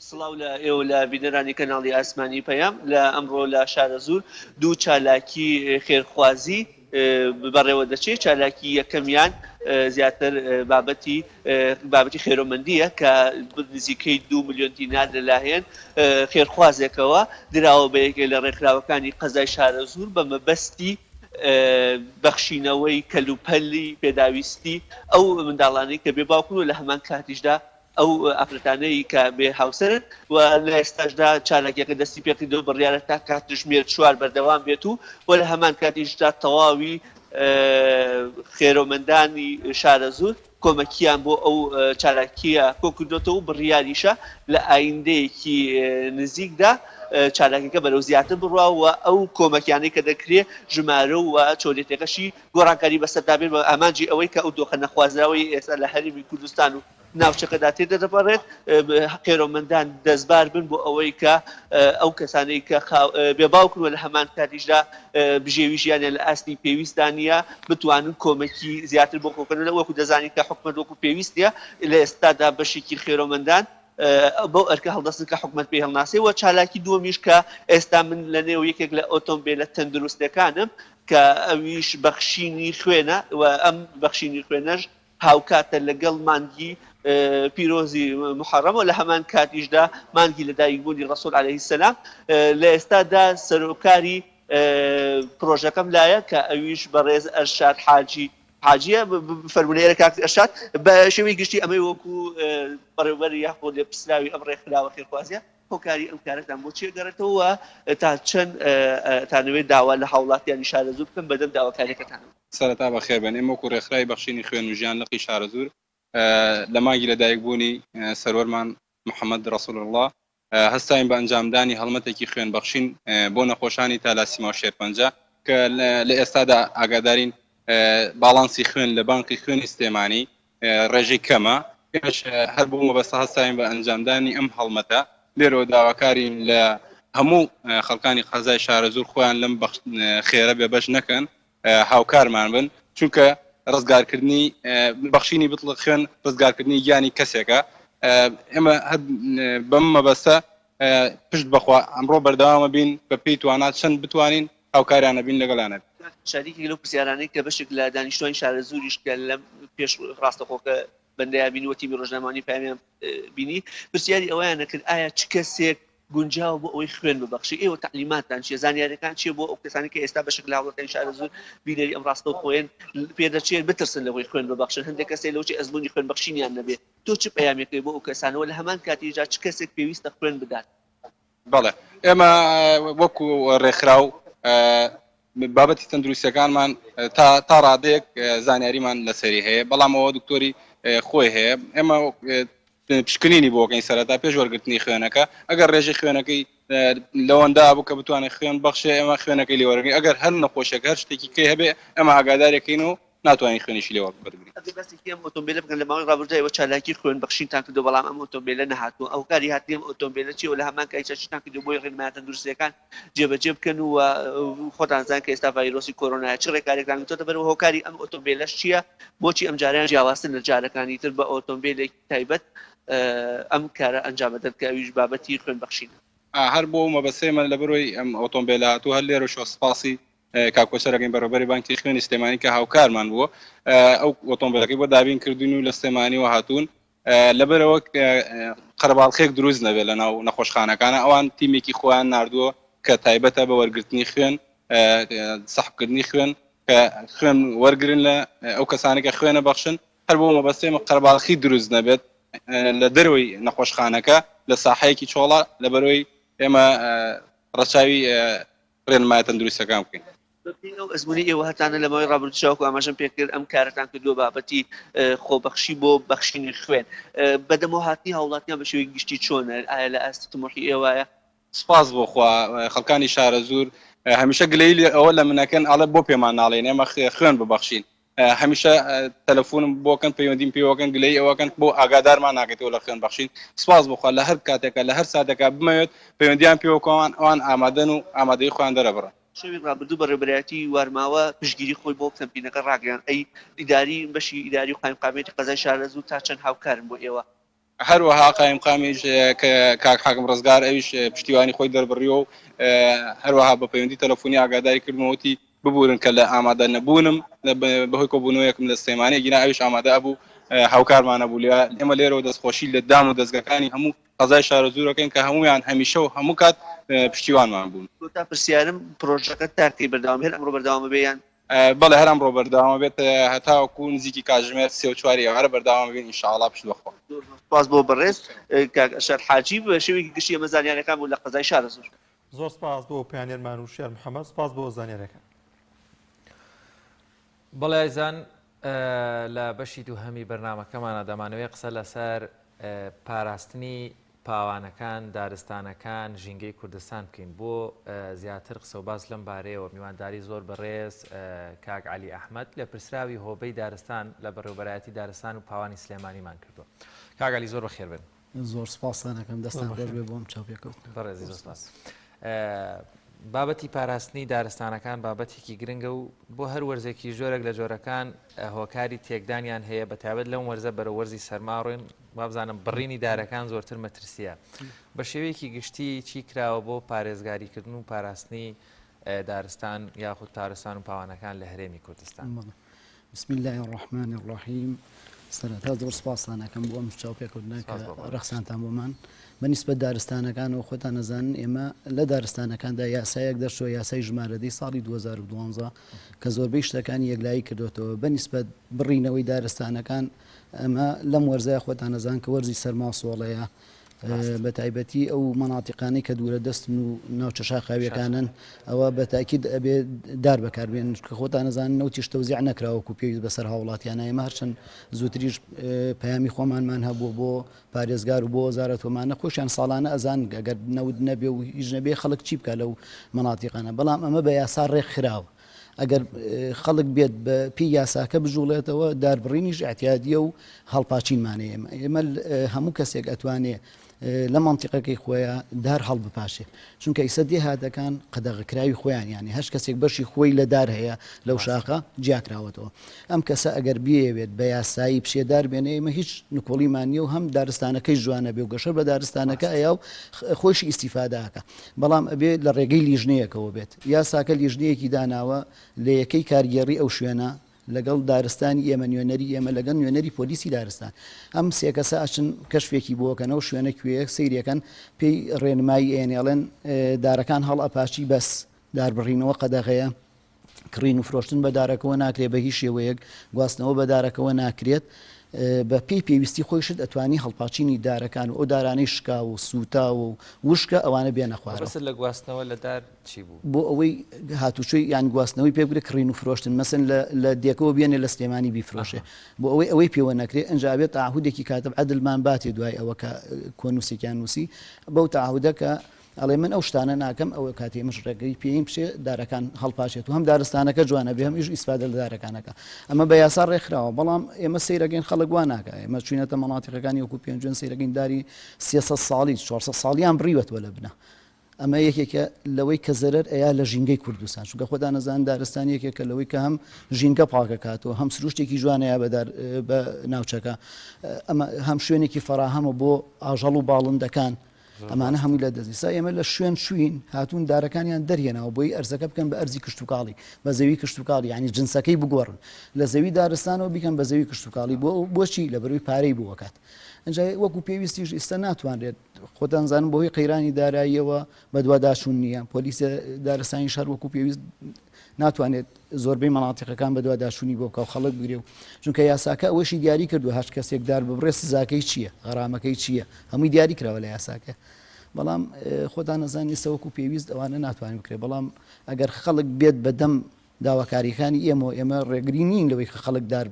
[SPEAKER 10] سڵاو لە ئێوە لە بینەرانی کەناڵی ئاسمانی پەیام لە ئەمڕۆ لە شارە زوور دوو چالاکی خێرخوازی بەڕێوە دەچێت. چالاکی یەکەمیان زیاتر بابەتی خێرۆمەندیە کە نزیکەی 2 ملیۆن دینار لەلایەن خێرخوازێکەوە دراوە بە یەکێک لە ڕێکخراوەکانی قەزای شارە زوور بە مەبەستی بەخشینەوەی کەلوپەلی پێداویستی ئەو منداڵانەی کە بێ باوکن و لە هەمان کاتیشدا ئەو ئافرەتانەی کە بێ هاوسەرن و لە ئێستاشدا چالاکیەکە دەستی پێکردەوە بڕیارە تا کاتژمێر 4 بەردەوام بێت و لە هەمان کاتیشدا تەواوی خێرۆمەندانی شارە زوور کۆمەکیان بۆ ئەو چالاکیە کۆکردوێتەوە و بڕیاریشە لە ئایندەیەکی نزیکدا چالاکیەکە بەرەو زیاتر بڕواوە ئەو کۆمەکیانەی کە دەکرێت ژمارە و چۆلێتێکەشی گۆڕانکاری بەسەردابێت بە ئامانجی ئەوەی کە ئەو دۆخە نەخوازراوەی ئێستا لە هەرێمی کوردستان و ناوچەکەدا تێدا دەبڕێت خێرۆمەندان دەستبار بن بۆ ئەوەی کە ئەو کەسانەی کە بێباوکن و لە هەمان کاتیشدا بژێوی ژیانیان لە ئاستی پێویستانە بتوانن کۆمەکی زیاتر بۆ خۆکردن وەکو دەزانین کە حکومەت وەکو پێویستە لە ئێستادا بەشێکی خێرۆمەندان بۆ ئەرکە هەڵدەستن کە حکوومەت پێ هەڵناسی و چالاکی دووەمیش کە ئێستا من لە نێو یەکێک لە ئۆتۆمبیلە تەندروستەکانم کە ئەویش بەخشینی خوێنە و ئەم بەخشینی خوێنەش هاوکاتە لەگەڵ مانگی پیرۆزی محەڕەم و لە هەمان کاتیشدا مانگی لەدایکبوونی ڕەسوول عەلەیهی سەلام لە ئێستادا سەرۆکاری پرۆژەکەم لایە کە ئەویش بەڕێز ئەرشاد حاجیە فەرمونەیەرە کاک ئەرشاد بە شێوەی گشتی ئەمەی وەکو بەڕێوەبەر یاخۆ لێ پسراوی ئەم ڕێکخراوە خێرخوازیە هۆکاری ئەم کارەکان بۆ چێ گەڕێتەوە تا چەند تانەوێت داوا لە هاوڵاتیانی شارەزوور بکەن بەدەم داواکاریەکەتانەوە.
[SPEAKER 11] سەرەتا بەخێر بن ئێمە وەکو ڕێکخراوی بەخشینی خوێن و ژیان لەقی شارەزوور لە مانگی لەدایکبوونی سەروەرمان محەممەد ڕەسوول الله هەستاین بە ئەنجامدانی هەڵمەتێکی خوێن بەخشین بۆ نەخۆشانی تالاسیما و شێرپەنجە کە لە ئێستادا ئاگادارین باڵانسی خوێن لە بانقی خوێنی سلێمانی ڕێژەی کەمە پێش هەر بوو مەبەستە هەستاین بە ئەنجامدانی ئەم هەڵمەتە لێرەوە داواکارین لە هەموو خەڵکانی قەزای شارەزوور خۆیان لەم خێرە بێبەش نەکەن هاوکارمان بن چونکە ڕزگارکردنی بەخشینی بتڵ خوێن ڕزگارکردنی گیانی کەسێکە ئێمە بەم مەبەستە پشت بەخوا ئەمڕۆ بەردەوامە بین بە پێی توانات چەند بتوانین هاوکاریانە بین لەگەڵانێت
[SPEAKER 10] شاریکی لەو پرسیارانەی کە بەشێک لە دانیشتوانی شارەزووریش کە لەم پێش ڕاستەخۆکە بەندەیان بینی وەتیمی ڕۆژنامەوانی پامیان بینی پرسیاری ئەویان نەکرد ئایا چ کەسێک گونجاو بۆ ئەوەی خوێن ببەخشی ئێوە تعلیماتان چیە زانیاریەکان چیە بۆ ئەو کەسانی کە ئێستا بەشێک لە هاوڵاتیانی شارەزوور بینەری ئەم ڕاستە خۆیان پێدەچێت بترسن لەوەی خوێن ببەخشن هەندێک کەسێک لەوچی ئەزمموی خوێن بەخشینیان نەبێت تۆ چ پەیامێکی بۆ ئەو کەسانەوە لە هەمان کاتیجا چ کەسێک پێویستە خوێن بدات؟
[SPEAKER 11] بەڵێ ئێمە وەکو ڕێکخراو بابەتی تەندروستیەکانمان تا ڕادەیەک زانیاریمان لەسەری هەیە بەڵام ئەوە دکتۆری خۆی هەیە ئێمە پشکنینی بۆکەین سەرەتا پێش وەرگرتنی خوێنەکە ئەگەر ڕێژەی خوێنەکەی لەوەندا بوو کە بتوانێت خوێن بەخشێ ئێمە خوێنەکەی لێوەرگین ئەگەر هەر نەخۆشێک هەر شتێکی کەی هەبێ ئەمە ئاگادارێکین و ناتوانین خوێنیشی لێوە بەرگین
[SPEAKER 10] ئەم ئۆتۆمبیلە بکەن لە ماوەی ڕابردووەوە چالاکی خوێن بەخشینتان کردو بەڵام ئەم ئۆتۆمبیلە نەهاتووە ئەو کاری هاتی ئەم ئۆتۆمبیلە چی و لە هەمان کایچەشتان کردو بۆی ڕێنمایە تەندروستیەکان جێبەجێ بکەن و خۆتان زان کە ئێستا ڤایرۆسی کۆرۆنایە چ ڕێکارێکتان تۆتە بەرەوە هۆکاری ئەم ئۆتۆمبیلەش چییە بۆچی ئەم جاریان جیاوازتر لە جارەکانی تر بە ئۆتۆمبیلێک تایبەت ئەم کارە ئەنجامەدەن کە ئەویش بابەتی خوێن بەخشینە
[SPEAKER 11] هەر بۆ مەبەستەیەمە لە بەرۆی ئەم ئۆتۆمبیلە هاتوو هەر لێرە شۆ سپاسی کاکۆسەرەکەین بەڕێوەبەری بانکی خوێنی سلێمانی کە هاوکارمان بووە ئەو ئۆتۆمبیلەکەی بۆ دابین کردوین و لە سلێمانیەوە هاتوون لەبەرەوە قەرەباڵخێک دروست نەبێت لە ناو نەخۆشخانەکانە ئەوان تیمێکی خۆیان ناردووە کە تایبەتە بە وەرگرتنی خوێن سەحبکردنی خوێن کە خوێن وەرگرن لە ئەو کەسانی کە خوێنە بەخشن هەر بۆ مەبەستەیەمە قەرەباڵخی دروست نەبێت لە دەروی نەخۆشخانەکە لە ساحەیەکی چۆڵە لەبەرەوەی ئێمە ڕەچاوی ڕێنمایە تەندروستیەکان بکەین
[SPEAKER 10] ئەزمموی ئێوە هەتانە لە ماوەی ڕابردووەکو ئاماژەم پێکرد ئەم کارەتان کردووە بابەتی خۆبەخشی بۆ بەخشینی خوێن بەدەمەوە هاتی هاوڵاتیان بە شێوەی گشتی چۆنە ئایا لە ئاستی تمۆحی ئێوەیە
[SPEAKER 11] سپاس بۆ خوا خەڵکانی شارەزوور هەمیشە گلەی ئەوە لە منەکەن ئاڵە بۆ پێمان ناڵێن ئێمە خوێن ببەخشین هەمیشە تەلەفۆنم بۆکەن پەیوەندیم پێوەکەن گلەی ئەوەکەن بۆ ئاگادارمان ناکەێتەوە لە خوێن بەخشین سپاس بخوا لە هەر کاتێکە لە هەر ساتێکە بمەوێت پەیوەندیان پێوەکەوان ئەوان ئامادەن و ئامادەی خۆیان دەرەبڕن
[SPEAKER 10] شەوی ڕابردوو بەڕێبەرایەتی وارماوە پشگیری خۆی بۆ کەمپینەکە ڕاگەیان ئەی ئیداری بەشی ئیداری و قایمقامێتی قەزای شارەزوور تا چەند هاوکارن بۆ ئێوە
[SPEAKER 11] هەروەها قایمقامیش کاک حاکم ڕزگار ئەویش پشتیوانی خۆی دەربڕیەوە و هەروەها بە پەیوەندی تەلەفۆنی ئاگاداری کردنەوەتی ببورن کە لە ئامادە نەبوونم بەهۆی کۆبوونەوەیەکم لە سلێمانی گینا ئەویش ئامادە بوو هاوکارمانە بوو ئێمە لێرەوە دەستخۆشی لە دام و دەستگەکانی هەموو قەزای شارەزوورەکەین کە هەمویان هەمیشە و هەموو کات پشتیوانمان بوون
[SPEAKER 10] تا پرسیارم پرۆژەکە تاکەی بەردەوام هێن ئەمڕۆ بەردەوامە بێیان
[SPEAKER 11] بەڵێ هەر ئەمڕۆ بەردەوامە بێت هەتاوەکو نزیکی کاتژمێر 34 ئێوارە بەردەوامە بێن ئینشاءڵڵا پشت بەخوا
[SPEAKER 10] سپاس بۆ بەڕێز کاک ئەرشاد حاجی بە شێوەیەکی گشتی ئەمە زانیاریەکان بوو لە قەزای شارەزوور
[SPEAKER 1] زۆر سپاس بۆ پیانێرمان و شێر محەممەد سپاس بۆ زانیاریەکان
[SPEAKER 2] بەڵێزان لە بەشی دووهەمی بەرنامەکەمانە دەمانەوێت قسە لەسەر پاراستنی پاوانەکان دارستانەکان ژینگەی کوردستان بکەین بۆ زیاتر قسە و باس لەم بارەیەوە میوانداری زۆر بەڕێز کاک عەلی ئەحمەد لە پرسراوی هۆبەی دارستان لە بەڕێوەبەرایەتی دارستان و پاوانی سلێمانیمان کردووە کاک عەلی زۆر بەخێر بن
[SPEAKER 12] زۆر سپاسانەکەم دەستان بەر بێ بۆم چاپێکەوت
[SPEAKER 2] بەڕێزی زۆر سپاس بابەتی پاراستنی دارستانەکان بابەتێکی گرنگە و بۆ هەر وەرزێکی جۆرەك لە جۆرەکان هۆکاری تێکدانیان هەیە بەتابەت لەم وەرزە بەرە وەرزی سەرماڕێن وابزانم بڕینی دارەکان زۆرتر مەترسیە بە شێوەیەکی گشتی چی کراوە بۆ پارێزگاریکردن و پاراستنی دارستان یاخود تارستان و پاوانەکان لە هەرێمی کوردستان.
[SPEAKER 12] بسم الله الرحمن الرحیم. سەرەتا زۆر سپاسانەکەم بۆ ئەم چاوپێکردنە کە ڕەخسانتان بۆمان بەنسبەت دارستانەکان و خۆتان نەزانن ئێمە لە دارستانەکاندا یاسایەک دەرچۆ یاسای ژمارەدەی ساڵی 2012 کە زۆربەی شتەکانی یەکلایی کردوێتەوە بەنسبەت بڕینەوەی دارستانەکان ئەمە لەم وەرزای خۆتان نەزان کە وەرزی سەرما سۆڵەیە بە تایبەتی ئەو مەناطقانەی کە دوورە دەستن و ناوچە شاخاویەکانن ئەوە بە تاکید ئەبێ دار بەکاربێن کە خۆتان نەزانن نەوتیش تەوزیع نەکراوەکو پێویست بەسەر هاوڵاتیانە ئێمە هەرچەند زووتریش پەیامی خۆمانمان هەبوو بۆ پارێزگار و بۆ وەزارەتۆمانە خۆشیان ساڵانە ئەزان ئەگەر نەود نەبێ و هیچ نەبێ خەڵک چی بکە لەو مەناطقانە بەڵام ئەمە بە یاسا ڕێک خراوە ئەگەر خەڵک بێت بە پێی یاساکە بژوڵێتەوە داربڕینیش احتیادیە و هەڵپاچینمانەیە ئێمە هەموو کەسێک ئەتوانێت لە منطقەکەی خۆیان دار هەڵ بپاشێ چونکە ئیسە دێهاتەکان قەدەغەکراوی خۆیان یانی هەش کەسێک بەشی خۆی لە دار هەیە لەو شاخە جیاکراوەتەوە ئەم کەسە ئەگەر بێوێت بە یاسایی پشێدار بێنێ ئێمە هیچ نکۆڵیمانیە و هەم دارستانەکەی جوانە بێ و گەشە بە دارستانەکە ئەیا و خۆشی ئیسیفاداکە بەڵام ئەبێ لە ڕێگەی لیژنەیەکەوە بێت یاساکە لیژنەیەکی داناوە لە یەکەی کارگێڕی ئەو شوێنە لەگەڵ دارستانی ئێمە نوێنەری ئێمە لەگەڵ نوێنەری پۆلیسی دارستان ئەم سێکەسە ئاچن کەشفێکی بۆکەنەوە شوێنە کوێیە سیرەکەن پێی ڕێنمایی ئێنێڵێن دارەکان هەڵ ئەپاشی بەس داربڕینەوە قەدەغەیە کڕین و فرۆشتن بە دارەکەەوە ناکرێت بە هیچ شێوەیەک گواستنەوە بە دارەکەەوە ناکرێت بە پێی پێویستی خۆیشت ئەتوانی هەڵپاچینی دارەکان و ئەو دارانەی شکا و سوتا و وشکە ئەوانە بێنە خوارە
[SPEAKER 2] لە گواستنەوە لە دار چی بوو
[SPEAKER 12] بۆ ئەوەی هاتوچۆی یان گواستنەوەی پێبگرێت کڕین و فرۆشتن مەسن لە دێکەوە بێنێ لە سلێمانی بیفرۆشێ بۆ ئەوەی پێوە نەکرێت ئەنجابێت تاعهودێکی کاتب عەدلمان باتێ دوای ئەوە کە کۆنووسێکیان نووسی بەو تاعهودەکە ئەڵێ من ئەو شتانە ناکەم ئەوە کاتی مش ڕێگەی پێیم بچێ دارەکان هەڵپاشێت و هەم دارستانەکە جوانە بێ هەمیش ئیسفادە لە دارەکانەکە ئەمە بە یاسا ڕێکخراوە بەڵام ئێمە سەیرەگەین خەڵک وان ناکە ئێمە چوینەتە مەناطقەکانی وەکو پێنجێن سەیرەگەین داری 300 ساڵی 400 ساڵیان بڕیوەتوە لە بنە ئەمە یەکێکە لەوەی کە زەرەر ئەیا لە ژینگەی کوردستان چونکە خۆدا نەزان دارستان یەکێکە لەوەی کە هەم ژینگە پاکەکاتەوە هەم سروشتێکی جوانەیە بە ناوچەکە ئەمە هەم شوێنێکی فەراهەمە بۆ ئاژەڵ و باڵندەکان ئەمانە هەمووی لە دەزیسا ئێمە لە شوێن شوین هاتوون دارەکانیان دەرهێنەوە بۆی ئەرزەکە بکەن بە ئەرزی کشتتوکاڵی بە زەوی کشتتوکاڵی ینی جنسەکەی بگۆڕن لە زەوی دارستانەوە بیکەن بە زەوی کشتتوکاڵی بۆچی لە بەروی پارەی بووەکات ئەنجا وەکو پێویستیش ئێستا ناتوانرێت خۆتان زانم بەهۆی قەیرانی داراییەوە بە دوواداشون نییە پۆلیسە دارستانی شار وەکو پێویست ناتوانێت زۆربەی مەناطقەکان بە دوواداشونی بۆ کاو خەڵک بگرێ و چونکە یاساکە ئەوەشی دیاری کردو هەش کەسێک دار ببڕێ سزاکەی چییە غەرامەکەی چییە هەمووی دیاری کراوە لە یاساکە بەڵام خۆتان نەزانی سەوەکو پێویست ئەوانە ناتوانین بکرێت بەڵام ئەگەر خەڵک بێت بەدەم داواکاریەکانی ئێمە ڕێگری نین لەوەی کە خەڵک دار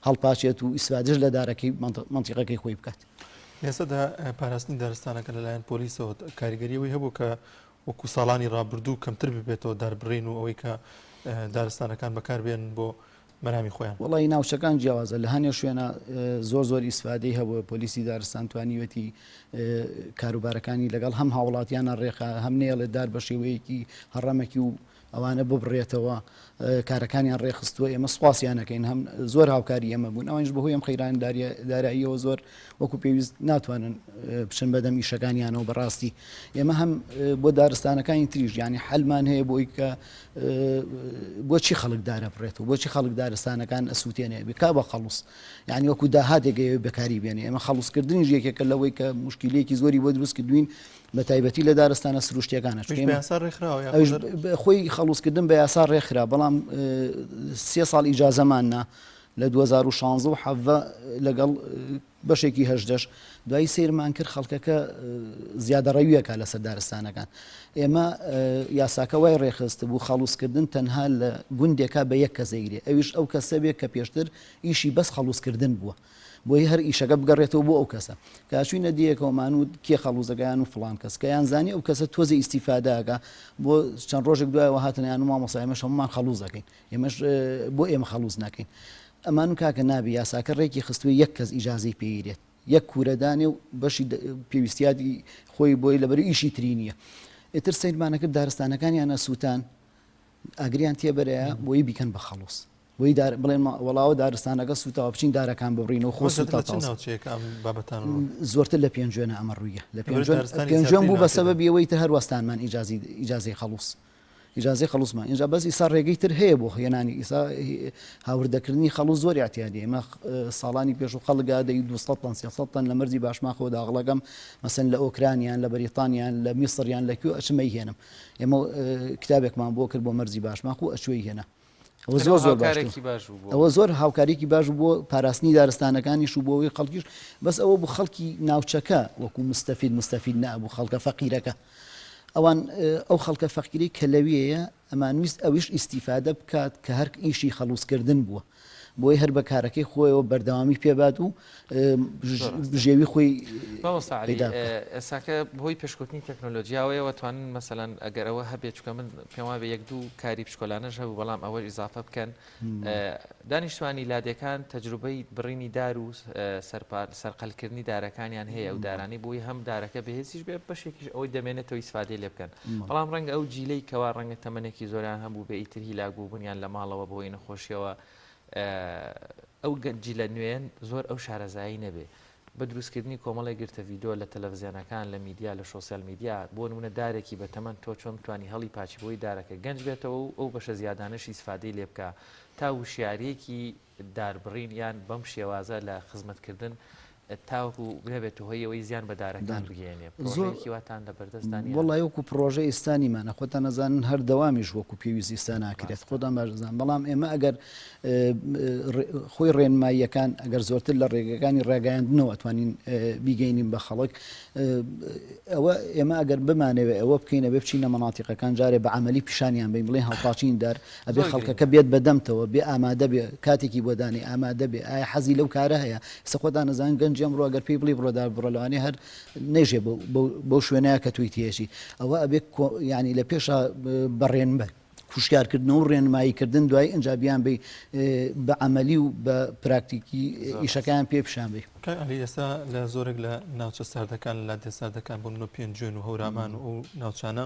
[SPEAKER 12] هەڵپاشێت و ئیسفادەش لە دارەکەی منتیقەکەی خۆی بکات
[SPEAKER 1] ئێستادا پاراستنی دارستانەکە لەلایەن پۆلیسەوە کاریگەریەوەی هەبوو کە وەکو ساڵانی ڕابردوو کەمتر ببێتەوە داربڕین و ئەوەی کە دارستانەکان بەکاربێن بۆ مەرامی خۆیان
[SPEAKER 12] وڵی ناوچەکان جیاوازە لە هەنێ شوێنە زۆر ئیسفادەی هەبووە پۆلیسی دارستان توانیوەتی کاروبارەکانی لەگەڵ هەم هاوڵاتیانە ڕێخا هەم نێڵێت دار بە شێوەیەکی هەڕەمەکی و ئەوانە ببڕێتەوە کارەکانیان ڕێخستووە ئێمە سوپاسیانەکەین هەم زۆر هاوکاری ئەمە بوون ئەوەنج بەهۆی ئەم خەیرانی داراییەوە زۆر وەکو پێویست ناتوانن بچن بەدەم ئیشەکانیانەوە بەڕاستی ئێمە هەم بۆ دارستانەکانی تریژ ینی حەلمان هەیە بۆی کە بۆچی خەڵک دارە بڕێتەوە بۆچی خەڵک دارستانەکان ئەسووتێنێ بکا بە خەڵوس یعنی وەکو داهاتێکەوە بەکاری بێنێ ئێمە خەڵوسکردنیش یەکێکە لەوەی کە مشکلەیەکی زۆری بۆ دروست کردوین بە تایبەتی لە دارستانە سروشتیەکانە خۆی خەڵوسکردن بە یاسا ڕێکخرا بەڵام 3 ساڵ ئیجازەماننا لە 2016 و حەڤە لەگەڵ بەشێکی هەژدەش دوایی سیرمان کرد خەڵکەکە زیادەڕەویەکە لەسەر دارستانەکان ئێمە یاساکە وای ڕێخست بوو خەڵوسکردن تەنها لە گوندێکا بە یەک کەسەیگرێ ئەویش ئەو کەسە بێت کە پێشتر ئیشی بەس خەڵوسکردن بووە بۆی هەر ئیشەکە بگەڕێتەوە بۆ ئەو کەسە کاشوینە دیەکەوەمان و کێ خەڵوزەکەیان و فڵان کەس کە یان زانی ئەو کەسە تۆزە ئیسیفاداگە بۆ چەند ڕۆژێک دوایەوە هاتنیان و مامۆسا ئێمەش هەمومان خەڵوزەکەین ئێمەش بۆ ئێمە خەڵوز ناکەین ئەمان و کاکە نابی یاساکە ڕێکی خستووی یەک کەس ئیجازەی پێگیرێت یەک کوورەدانێ و بەشی پێویستیاتی خۆی بۆی لەبەر ئیشی تری نییە ئێتر سیرمانەکرد دارستانەکانیانە سووتان ئاگریان تێبەرەیە بۆی بیکەن بە خەڵوس بۆی بڵێن وەڵاوە دارستانەکە سوتاوە بچین دارەکان ببڕینەوە خۆ زۆرتر لە پێنجێنە ئەمە ڕوویە لە پێنجێن بوو بە سەبەبی ئەوەی تر هەروەستانمان ئیجازەی خەڵوس ئیجازەی خەڵوسمان اینجا بەس ئیسا ڕێگەی تر هەیە بۆ هێنانی ئیسا هاوردەکردنی خەڵوس زۆر احتیاجی ئێمە ساڵانی پێش و خەڵگا دەی 200 لە مەرجی باشماخەوە داغڵەکەم مەسەن لە ئۆکرانیان لە بەریتانیان لە میسریان لەکوێ ئەچمەی هێنم ئێمە کتابێکمان بۆ کرد بۆ مەرجی باشماخ و ئەچوەی هێنا ئەوە زۆر هاوکارێکی باش بۆ پاراستنی دارستانەکانیش و بۆەوەی خەڵکیش بەس ئەوە بۆ خەڵکی ناوچەکە وەکو مستەفید نەبوو خەڵکە فەقیرەکە ئەوان ئەو خەڵکە فەقیری کە لەوەیە ئەمان ویست ئەویش ئیسیفادە بکات کە هەر ئیشی خەڵوسکردن بووە بۆی هەر بەکارەکەی خۆیەوە بەردەوامی پێبات و ژێوی خۆی
[SPEAKER 2] ئێساکە بۆی پێشکوتنی تەکنۆلۆژیاوەیەوە توانن مەسەلاً ئەگەر ئەوە هەبێت چکە من پێم وابێ یەک دوو کاری پشکۆلانەش هەبوو بەڵام ئەوە ئیزافە بکەن دانیشتوانی لادەکان تەجروبەی بڕینی دار و سەرقەلکردنی دارەکانیان هەیە ئەو دارانی بۆی هەم دارەکە بەهێزیش بێ بەشێکیش ئەوەی دەمێنێتەوە ئیسفادەی لێ بکەن بەڵام ڕەنگە ئەو جیلەی کەوا ڕەنگە تەمەنێکی زۆریان هەبوو بە ئیتر هیلاگوو بوونیان لە ماڵەوە بۆی نەخۆشیەوە ئەو گەنجی لە نوێن زۆر ئەو شارەزایی نەبێ بە دروستکردنی کۆمەڵی گرتە ڤیدۆ لە تەلەڤیزیۆنەکان لە میدیا لە سۆسیال میدیا بۆ نمونە دارێکی بە تەمەن تۆ چۆن توانی هەڵی پاچی بۆی دارەکە گەنج بێتەوە و ئەو بەشە زیادانەشی ئیسفادەی لێ بکە تا وشیارەیەکی داربڕین یان بەم شێوازە لە خزمەتکردن تاوەکو بێت هۆیەوەی زیان بە دارەکان بگەێنێ زۆرکیواتان لە بەردەستانی
[SPEAKER 12] وڵای وەکو پرۆژە ئێستانیمانە خۆتان نەزانن هەر دەوامیش وەکو پێویستیستا ناکرێت خۆتان باشزان بەڵام ئێمە ئەگەر خۆی ڕێنماییەکان ئەگەر زۆرتر لە ڕێگەکانی ڕێگەیاندنەوە توانین بیگەینین بە خەڵک ئەوە ئێمە ئەگەر بمانەوێت ئەوە بکەینە بێ بچینە مەناتیقەکان جارێ بە عملی پیشانیان بین بڵێن هەڵقاچین دار ئەبێ خەڵکەکە بێت بەدەمتەوە بێ ئامادە بێ کاتێکی بۆدانی ئامادە بێ ئایا حەزی لەو کارە هەیە ئێستا خۆتان نەزانن گەنج ئەمڕۆ ئەگەر پێی بڵی بڕۆدار بڕۆلەوانی هەر نەیژێ بەو شوێنەیە کە توی تێژی ئەوە ئەبێ ینی لە پێشە بەڕێنبەر کوشکارکردنەوە و ڕێنماییکردن دوای ئەنجابیان بێ بە عملی و بە پراکتیکی ئیشەکان پێ پیشان بێ
[SPEAKER 1] ئێستا لە زۆرێک لە ناوچە ساردەکان لە دێ ساردەکان بۆ منۆ پێنجێن و هەورامان و ناوچانە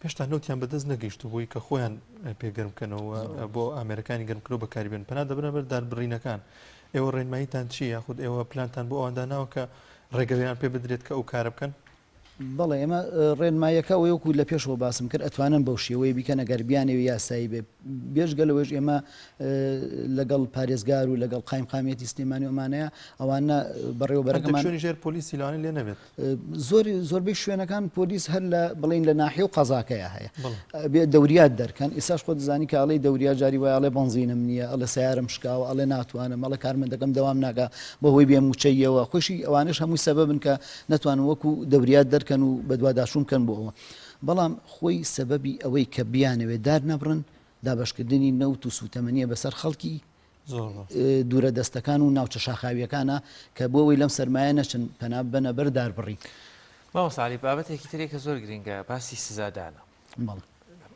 [SPEAKER 1] پێشتا نوتیان بەدەست نەگەیشت و بووی کە خۆیان پێگەرم بکەنەوە بۆ ئامریکانی گەرمکردەوە بەکاریبێن پەنا دەبنە بەر داربڕینەکان ئێوە ڕێنماییتان چی یاخود ئێوە پلانتان بۆ ئەوەندا ناوە کە ڕێگەویان پێ بدرێت کە ئەو کارە بکەن
[SPEAKER 12] بەڵێ ئێمە ڕێنمایەکە وەکو لە پێشەوە باسم کرد ئەتوانن بەو شێوەیە بیکەنە گەربیانێوی یاسایی بێ بێژگەلەوەش ئێمە لەگەڵ پارێزگار و لەگەڵ قایمقامێتی سلێمانی ئەمانەیە ئەوانە بەڕێوەبەرەکەمان
[SPEAKER 1] ژێر پۆلیسی لەوانەیە لێ نەبێت
[SPEAKER 12] زۆربەی شوێنەکان پۆلیس هەر لە بڵین لە ناحیە و قەزاکەیە هەیە بێ دەوریات دەرکەن ئێساش خۆ دەزانی کە ئەڵێ دەوریا جاری وایە ئەڵێ بەنزینم نییە ئەڵێ سیارم شکاوە ئەڵێ ناتوانم ئەڵێ کارمەندەکەم دەوام ناکە بەهۆی بێ موچەیەوە خۆشی ئەوانش هەمووی سەبەبن کە نەتوانن وەکو دەوریات دەرکەن و بەدواداشون کەن بۆ ئەوە بەڵام خۆی سەبەبی ئەوەی کە بیانەوێت دار نەبڕن دابشکردنی نەوت و سوتەمەنیە بەسەر خەڵکی دوورە دەستەکان و ناوچە شاخاویەکانە کە بۆەوەی لەم سەرمایە نەچن پەنا بنە بەر داربڕی
[SPEAKER 2] ماوەساڵی بابەتێکی ترێکە زۆر گرنگە باسی سزادانە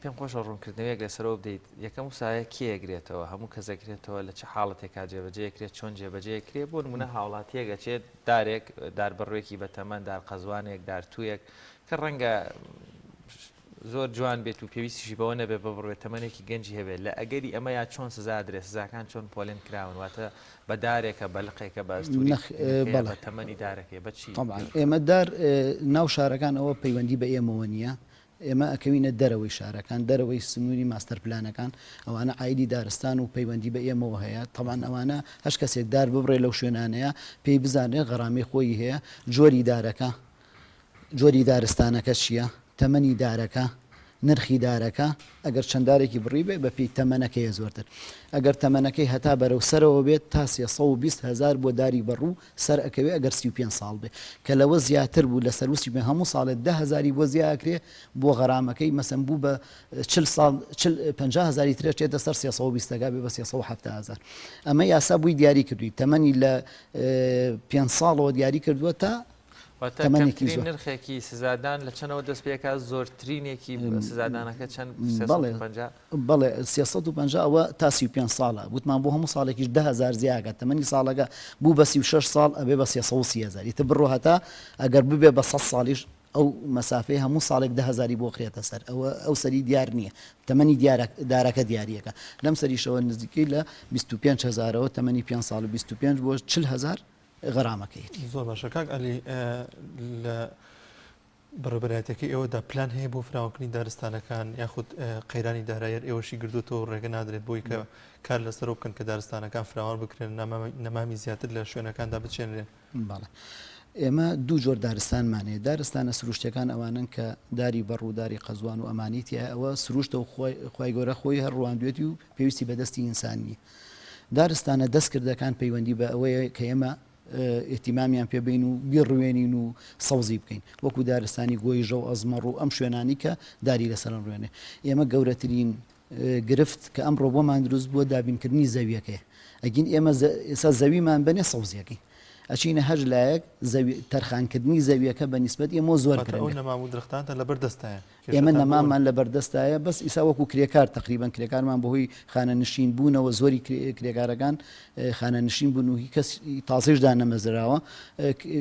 [SPEAKER 2] پێم خۆشە ڕوونکردنەوەیەک لەسەرەوە بدەیت یەکەم وسایە کێگرێتەوە هەموو کەسەکرێتەوە لە چه حاڵەتێکا جێبەجێکرێت چۆن جێبەجێکرێت بۆ نمونە هاوڵاتیەکە چێت دارێک داربڕێکی بەتەمەن دار قەزوانێک دارتوویەک کە ڕەنگە زۆر جوان بێت و پێویستیشی بەوە نەبێ ببڕێت تەمەنێکی گەنجی هەبێت لە ئەگەری ئەمە یا چۆن سزا درێت سزاکان چۆن پۆلێن کراون واتە بە دارێکە بەلقێکە بەستوری تەمەنی دارەکە بەچی
[SPEAKER 12] ئێمە دار ناو شارەکان ئەوە پەیوەندی بە ئێمەوە نییە ئێمە ئەکەوینە دەرەوەی شارەکان دەرەوەی سنووری ماستەر پلانەکان ئەوانە ئایدی دارستان و پەیوەندی بە ئێمەوە هەیە تەمان ئەوانە هەش کەسێک دار ببڕێ لەو شوێنانەیە پێی بزانێت غەرامی خۆی هەیە جۆری دارەکە جۆری دارستانەکە چییە تەمەنی دارەکە نرخی دارەکە ئەگەر چەندارێکی بڕی بێ بە پێی تەمەنەکەی زۆرتر ئەگەر تەمەنەکەی هەتا بەرەو سەرەوە بێت تا 320,000 بۆ داری بەڕوو سەر ئەکەوێ ئەگەر 35 ساڵ بێ کە لەوە زیاتر بوو لە سەروسی بێ هەموو ساڵێت 10,000 بۆ زیاکرێ بۆ غەرامەکەی مەسەن بوو بە 50,000 ترێ چێتە سەر 320 بێ بە 370,000 ئەمە یاسا بووی دیاری کردووی تەمەنی لە 5 ساڵەوە دیاری کردووە تا
[SPEAKER 2] نرخێکی سزادان لە چەندەوە دەست پێکات زۆرترینێکی سزادانەکە چەند
[SPEAKER 12] بەڵێ 350 ئەوە تا 35 ساڵە وتمان بۆ هەموو ساڵێکیش 10,000 زیاگە تەمەنی ساڵەکە بوو بە 36 ساڵ ئەبێ بە 330,000 تە بڕۆ هەتا ئەگەر ببێ بە 100 ساڵیش ئەو مەسافەی هەموو ساڵێک 10,000 بۆ خرێتە سەر ئەو سەری دیار نییە تەمەنی دارەکە دیارریەکە لەم سەریشەوە نزیکەی لە 25,000ەوە تەمەنی 5 ساڵ 25 بۆ 40,000 غەرامەکەیت.
[SPEAKER 1] زۆر باشە کاک ئەلی لە بەڕێبەرایەتەکەی ئێوەدا پلان هەیە بۆ فراوانکردنی دارستانەکان یاخود قەیرانی دارایەر ئێوەشی گردوتەوە ڕێگە نادرێت بۆی کە کار لەسەرەوە بکەن کە دارستانەکان فراوان بکرێن نەمامی زیاتر لە شوێنەکاندا بچێنرێن.
[SPEAKER 12] باڵە ئێمە دوو جۆر دارستانمانەیە دارستانە سروشتەکان ئەوانن کە داری بەڕووداری قەزوان و ئەمانیتە ئەوە سروشتە و خۆی گەورە خۆی هەر ڕوانندوێتی و پێویستی بەدەستی ئینسانی دارستانە دەستکردەکان پەیوەندی بە ئەوەیە کە ئێمە ئێتیمامیان پێبین و بیڕوێنین و سەوزی بکەین وەکو دارستانی گۆی ژەو ئەزمەڕ و ئەم شوێنانی کە داری لەسەر ڕوێنێ ئێمە گەورەترین گرفت کە ئەمڕۆ بۆمان دروست بووە دابینکردنی زەویەکەی ئەگین ئێمە ئێستا زەویمان بەنێ سەوزیەکەی ئەچینە هەژ لایەک تەرخانکردنی زەویەکە بە نیسبەت ئێمە زۆر
[SPEAKER 1] نەمام و درختانتە لە بەردەستایە
[SPEAKER 12] ئێمە نەمامان لە بەردەستایە بەس ئیسا وەکو کرێکار تقریبان کرێکارمان بەهۆی خانە نشین بوونەوە زۆری کرێکارەکان خانە نشین بوون و هی کەس تازیشدا نەمەزراوە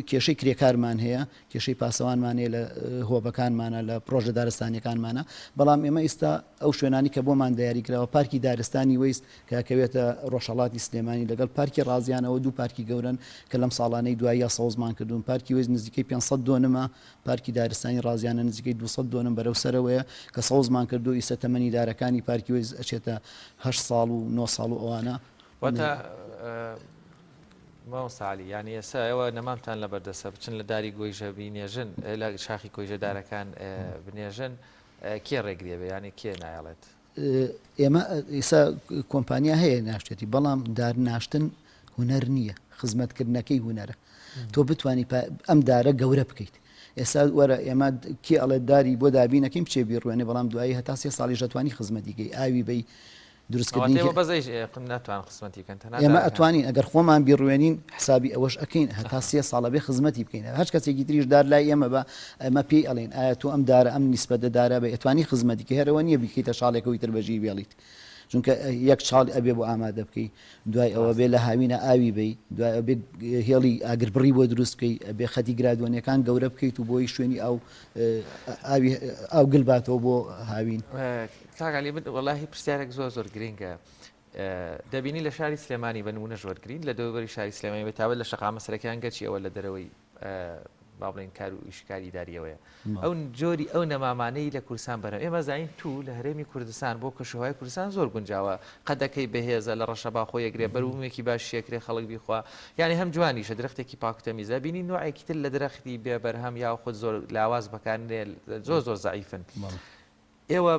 [SPEAKER 12] کێشەی کرێکارمان هەیە کێشەی پاسەوانمان هەیە لە هۆبەکانمانە لە پرۆژە دارستانیەکانمانە بەڵام ئێمە ئێستا ئەو شوێنانی کە بۆمان دیاریکراوە پارکی دارستانی وەیست کەکەوێتە ڕۆژهەڵاتی سلێمانی لەگەڵ پارکی ڕازیانەوە دوو پارکی گەورن کە لەم ساڵانەی دوایە سەوزمان کردوون پارکی وێز نزیکەی 500 دۆنمە پارکی دارستانی ڕازیانە نزیکەی 200 دۆنم بەرەو سەرەوەیە کە سەوزمان کردو ئیسە تەمەنی دارەکانی پارکی وێز ئەچێتە 8 ساڵ و 9 ساڵ و ئەوانە
[SPEAKER 2] واتە ماوەساعلی یعنی ئێستا ئێوە نەمامتان لە بەردەسە بچن لە داری گۆیژە بینێژن لە شاخی کۆیژە دارەکان بنێژن کێ ڕێگرێ بێ ینی کێ نایڵێت
[SPEAKER 12] ئێمە ئێستا کۆمپانیا هەیە ناشتێتی بەڵام دارناشتن هوەر نییە خزمەتکردنەکەی هوەرە تۆ بتانی ئەم دارە گەورە بکەیت ئێستا وەرە ئێمە کی ئەڵێ داری بۆ دابینەکەیم چێ بیڕوێنێ بەڵام دوایی هەتا 3 ساڵی ژەتوانی خزمەتیگەی ئاوی بەی دروستکردنی ئێمە ئەتوانین ئەگەر خۆمان بیڕوێنین حسابی ئەوەش ئەکەین هەتا 3 ساڵە بێ خزمەتی بکەین هەچ کەسێکی تریش دار لای ئێمە بە ئەمە پێی ئەڵێن ئایا تۆ ئەم دارە ئەم نیسبەتە دارە بە ئەتوانی خزمەتیکە هەرەوە نییە بکەیتە شاڵێکەوەی تر بەژی بێڵیت چونکە یەک چاڵ ئەبێ بۆ ئامادە بکەی دوای ئەوە بێ لە هاوینە ئاوی بی دوای ئەبێ هێڵی ئاگربڕی بۆ دروست بکەی ئەبێ خەتی گرادوانیەکان گەورە بکەیت و بۆی شوێنی ئاو گلباتەوە بۆ هاوین
[SPEAKER 2] کاگالی وەڵاهی پرسیارێک زۆر گرنگە دەبینی لە شاری سلێمانی بە نمونە ژۆرگرین لە دەوبەری شاری سلێمانی بێتاوە لە شەقامە سەرەکیان گەچی ئەوە لە دەرەوەی با بڵێن کار و ئیشکاری داریەوەیە ئەو جۆری ئەو نەمامانەی لە کوردستان بەرەو ئێمە زین تو لە هەرێمی کوردستان بۆ کەشوهای کوردستان زۆر گونجاوە قەدەکەی بەهێزە لە ڕەشەبا خۆی یەکرێ بەرومێکی باش شێکرێ خەڵک بیخوا یعنی هەم جوانیشە درختێکی پاکتەمیزە بینی نوعێکی تر لە درەختی بێ بەرهەم یا خۆت زۆر لاواز بەکارێ زۆر زعیفن ئێوە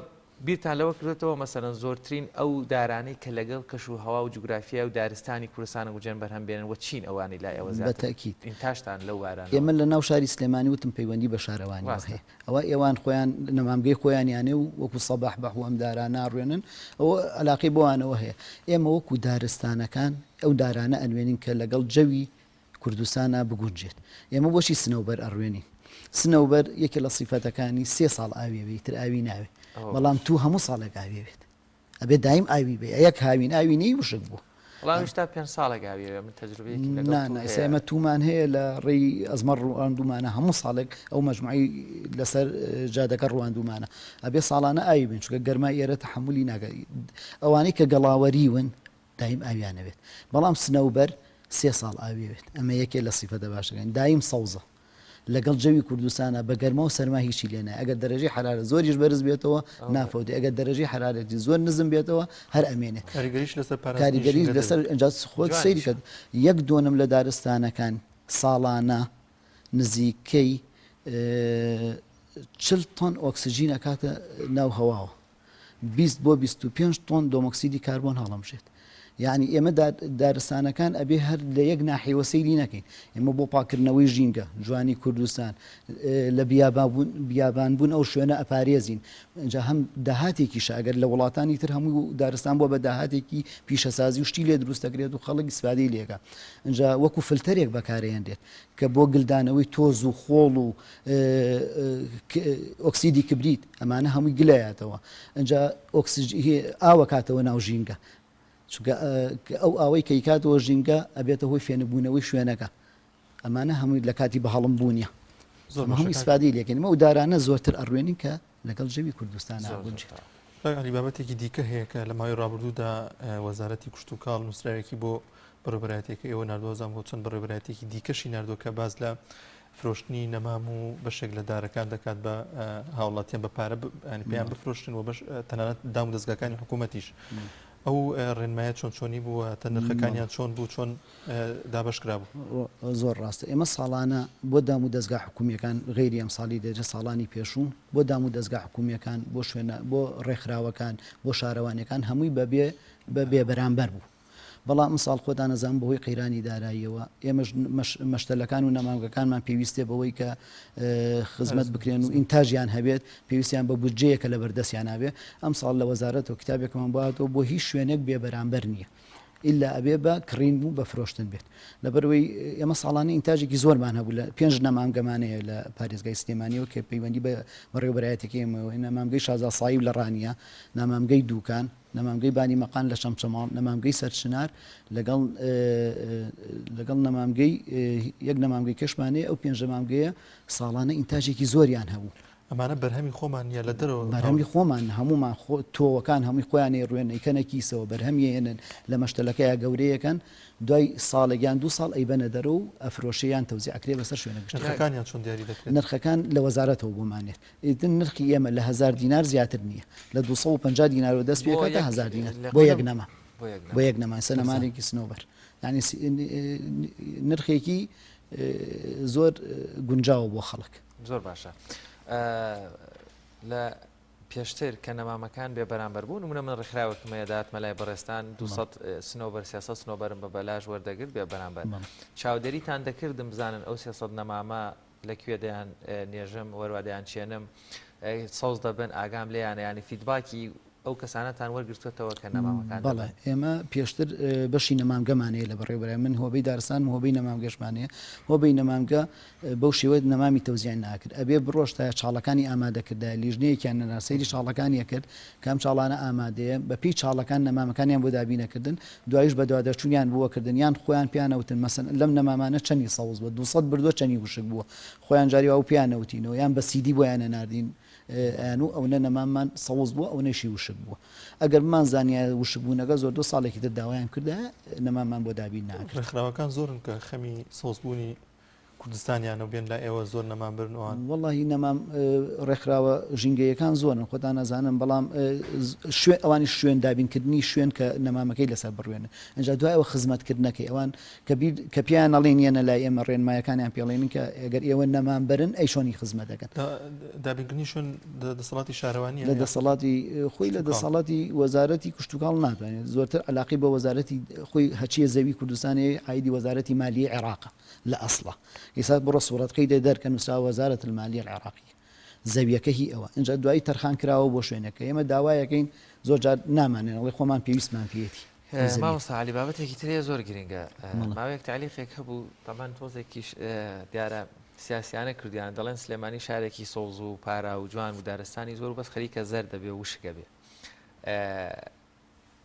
[SPEAKER 2] بیرتان لەوە کردێتەوە مەسەرەن زۆرترین ئەو دارانەی کە لەگەڵ کەش و هەوا و جوگرافیا و دارستانی کوردستانە گوجێن بەرهەم بێنن و چین ئەوانی لای ئەوە
[SPEAKER 12] بەتەکیت
[SPEAKER 2] تاشتان لەو واران
[SPEAKER 12] ئێمە لە ناو شاری سلێمانی وتم پەیوەندی بە شارەوانی هەیە ئەوە ئێوان خۆیان نەمامگەی خۆیانیانێ و وەکو سەباح بەح و ئەم دارانە ناڕوێنن ئەوە علاقەی بۆوانەوە هەیە ئێمە وەکو دارستانەکان ئەو دارانە ئەنوێنین کە لەگەڵ جەوی کوردستانە بگونجێت ئێمە بۆشی سنەوبەر ئەڕوێنین سنەوبەر یەکێ لە سیفەتەکانی 3 ساڵ ئاوێ تر ئاوی ناوێ بەڵام تو هەموو ساڵێک ئاوێت ئەبێ دایم ئاوی بێ یەک هاوین ئاوی نەی وشک بوو
[SPEAKER 2] وڵامشتا 5 ساڵێک ئاوێ من تەجربەیەکی
[SPEAKER 12] ئێمە تومان هەیە لە ڕێی ئەزمەڕ ڕواندومانە هەموو ساڵێک ئەو مەجموعی لەسەر جادەکە ڕواندومانە ئەبێ ساڵانە ئاوی بن چونکە گەرمای ئێرە تەحملی ناگەی ئەوانەی کە گەڵاوەریون دایم ئاویانەوێت بەڵام سنەوبەر 3 ساڵ ئاوێت ئەمە یەکێ لە سیفەتە باشەکەن دایم سەوزە لەگەڵ جەوی کوردستانە بە گەرمە و سەرما هیچی لێنە ئەگەر دەرەجەی حرارە زۆریش بەرز بێتەوە نافەوتێ ئەگەر دەرەجەی حرارەتی زۆر نزم بێتەوە هەر ئەمێنێت کاریگەریش لەسەر ئەنجاز خۆت سەیری کرد یەک دۆنم لە دارستانەکان ساڵانە نزیکەی 40 تۆن ئۆکسسیژین ئەکاتە ناو هەواوە 20 بۆ 25 تۆن دۆمۆکسیدی کاربۆن هەڵەمشێت یعنی ئێمە دارستانەکان ئەبێ هەر لە یەک ناحیوە سەیری نەکەین ئێمە بۆ پاکردنەوەی ژینگە جوانی کوردستان لە بیابان بوون ئەو شوێنە ئەپارێزین اینجا هەم داهاتێکیشە ئەگەر لە وڵاتانی تر هەموو دارستان بۆ بە داهاتێکی پیشەسازی و شتی لێ دروستەکرێت و خەڵک ئیسفادەی لێگە اینجا وەکو فلتەرێک بەکارهێنرێت کە بۆ گلدانەوەی تۆز و خۆڵ و ئۆکسیدی کبریت ئەمانە هەمووی گلایەتەوە اینجا ئاوە کاتەوە ناو ژینگە چونکە ئەو ئاوەی کەی کاتەوە ژینگە ئەبێتە هۆی فێنبوونەوەی شوێنەکە ئەمانە هەمووی لە کاتی بە هەڵم بوونیە هەموو ئیسپادی لێکەین ئەو دارانە زۆرتر ئەڕوێنین کە لەگەڵ جەوی کوردستان
[SPEAKER 1] ئەلی بابەتێکی دیکە هەیە کە لە ماوەی ڕابردوودا وەزارەتی کوشت و کاڵ نووسراوێکی بۆ بەڕێوەبەرایەتێکە ئێوە نردۆزان بۆ چەند بەڕێوەبەرایەتێکی دیکەشی نردووە کە باز لە فرۆشتنی نەمام و بەشێک لە دارەکان دەکات بە هاوڵاتیان بە پارە پێیان بفرۆشتن و تەنانەت دام و دەستگاکانی حکوومەتیش ئەو ڕێنمایە چۆنی بووە تا نرخەکانیان چۆن بوو چۆن دابشکرا بوو
[SPEAKER 12] زۆر ڕاستە ئێمە ساڵانە بۆ دام و دەستگا حکوومیەکان غیری ئەم ساڵی دەجە ساڵانی پێشوون بۆ دام و دەستگا حکوومیەکان بۆ شوێنە بۆ ڕێکخراوەکان بۆ شارەوانەکان هەمووی بەبێ بەرامبەر بوو بەڵام ساڵ خۆتان نەزان بەهۆی قەیرانی داراییەوە ئێمە مەشتەلەکان و نەمامگەکانمان پێویستێ بەوەی کە خزمەت بکرێن و ئینتاژیان هەبێت پێویستیان بە بودجەیەکە لە بەردەستیان نابێ ئەم ساڵ لە وەزارەتەوە کتابێکمان باتەوە بۆ هیچ شوێنێک بێ بەرامبەر نییە ئللا ئەبێ بە کڕین و بە فرۆشتن بێت لەبەرەوەی ئێمە ساڵانە ئینتاژێکی زۆرمان هەبوو لە 5 نەمامگەمانەیە لە پارێزگای سلێمانیەوە کە پەیوەندی بە بەڕێوەبەرایەتێکی ئێمەوە نەمامگەی شازا سایب لە ڕانیە نەمامگەی دووکان نەمامگەی بانی مەقان لە شەمچەماڵ نەمامگەی سەرچنار لەگەڵ نەمامگەی یەک نەمامگەی کەشمانەیە ئەو 5 نەمامگەیە ساڵانە ئینتاژێکی زۆریان هەبوو
[SPEAKER 1] ئەمانە بەرهەمی خۆمان یا لە دەرەوە
[SPEAKER 12] بەرهەمی خۆمان هەمومان تۆوەکان هەمووی خۆیانێ ڕوێنەکەنە کیسەوە بەرهەمیێنن لە مەشتەلەکەیە گەورەیەکەن دوای ساڵێکیان 2 ساڵ ئەیبەنە دەرە و ئەفرۆشیان تەوزی ئەکرێ بەسەر شوێنە
[SPEAKER 1] نرخەکانیان چۆن دیاری دەکرێت
[SPEAKER 12] نرخەکان لە وەزارەتەوە بۆمانێت ئیتر نرخی ئێمە لە 1000 دینار زیاتر نییە لە 250 دینارەوە دەست پێکاتە 1000 دینار بۆ یەک نەما بۆ یەک نەما سەنەمانێکی سنۆبەر یعنی نرخێکی زۆر گونجاوە بۆ خەڵک
[SPEAKER 2] زۆر باشە لە پێشتر کە نەمامەکان بێ بەرامبەر بوون منە من ڕێکخراوەکمەیەدات مەلای بەڕێستان 200 سنۆبەر 300 سنۆبەرم بە بەلاژ وەردەگرت بێ بەرامبەر چاودێریتان دەکردم بزانن ئەو 300 نەمامە لەکوێ دەیان نێژم وەروادەیان چێنم سەوز دەبن ئاگام لێیانە ینی فیدباکی ئەو کەسانەتان وەرگرتوێتەوە کە نەمامەکان
[SPEAKER 12] بەڵێ ئێمە پێشتر بەشی نەمامگەمانەیە لە بەڕێوەبەرای من هۆبەی دارستان هۆبەی نەمامگەشمانەیە هۆبەی نەمامگە بەو شێوەیە نەمامی تەوزیان ناکرد ئەبێ بڕۆشت تا چاڵەکانی ئامادەکردا لیژنەیەکیان نەنا سەیری چاڵەکانیە کرد کام چاڵانە ئامادەیە بە پێی چاڵەکان نەمامەکانیان بۆ دابینەکردن دوایش بە دوادەچوونیان بووەکردن یان خۆیان پیانەوتن مەسن لەم نەمامانە چەندی سەوز بووە 200 بردووە چەندی وشک بووە خۆیان جاریوا و پیانەوتینەوە یان بە سیدی بۆیانە ناردین ئەو ئەوە نەمامان سەوز بووە ئەو نەشی وشک بووە ئەگەر مان زانیە وشک بوونەکە زۆر 2 ساڵێکی تر داوایان کردە نەمامان بۆ دابین ناکرد
[SPEAKER 1] ڕێکخراوەکان زۆرن کە خەمی سەوزبوونی کوردستانیان و بێن لا ئێوە زۆر نەمامبرنەوەن
[SPEAKER 12] وەڵی نەمام ڕێکخراوە ژینگەیەکان زۆرن خۆتان نەزانم بەڵام ئەوانی شوێن دابینکردنی شوێن کە نەمامەکەی لەسەر بڕوێنە ئەنجا دوایەوە خزمەتکردنەکەی ئەوان کە پیان نەڵێن یەنە لای ئێمە ڕێنمایەکانیان پێڵێنن کە ئەگەر ئێوە نەمان برن ئەی شۆنی خزمەت دەکەن
[SPEAKER 1] دابینکردنی شوێن دەسەڵاتی شارەوانی
[SPEAKER 12] لە دەسەڵاتی خۆی لە دەسەڵاتی وەزارەتی کوشت و کاڵ ناتوانێت زۆرتر علاقی بە وەزارەتی خۆی هەچیە زەوی کوردستانی عیدی وەزارەتی مالیە عێراقە لە ئەسڵە ئێستا بڕۆ سوورەتەکەی دەرکە نووسرا وەزارەت المالیە العێراقیە زەویەکە هی ئەوە اینجا دوایی تەرخان کراوە بۆ شوێنەکە ئێمە داوایەکەین زۆر جار نامانێن ئەڵێ خۆمان پێویستمان پێێتی
[SPEAKER 2] مامۆستا عەلی بابەتێکی ترەیە زۆر گرنگە ماوەیەک تعلیقێک هەبوو تەمان تۆزێکیش دیارە سیاسیانە کردیان دەڵێن سلێمانی شارێکی سۆز و پارا و جوان و دارستانی زۆر بەس خەریکە زەر دەبێ وشکە بێ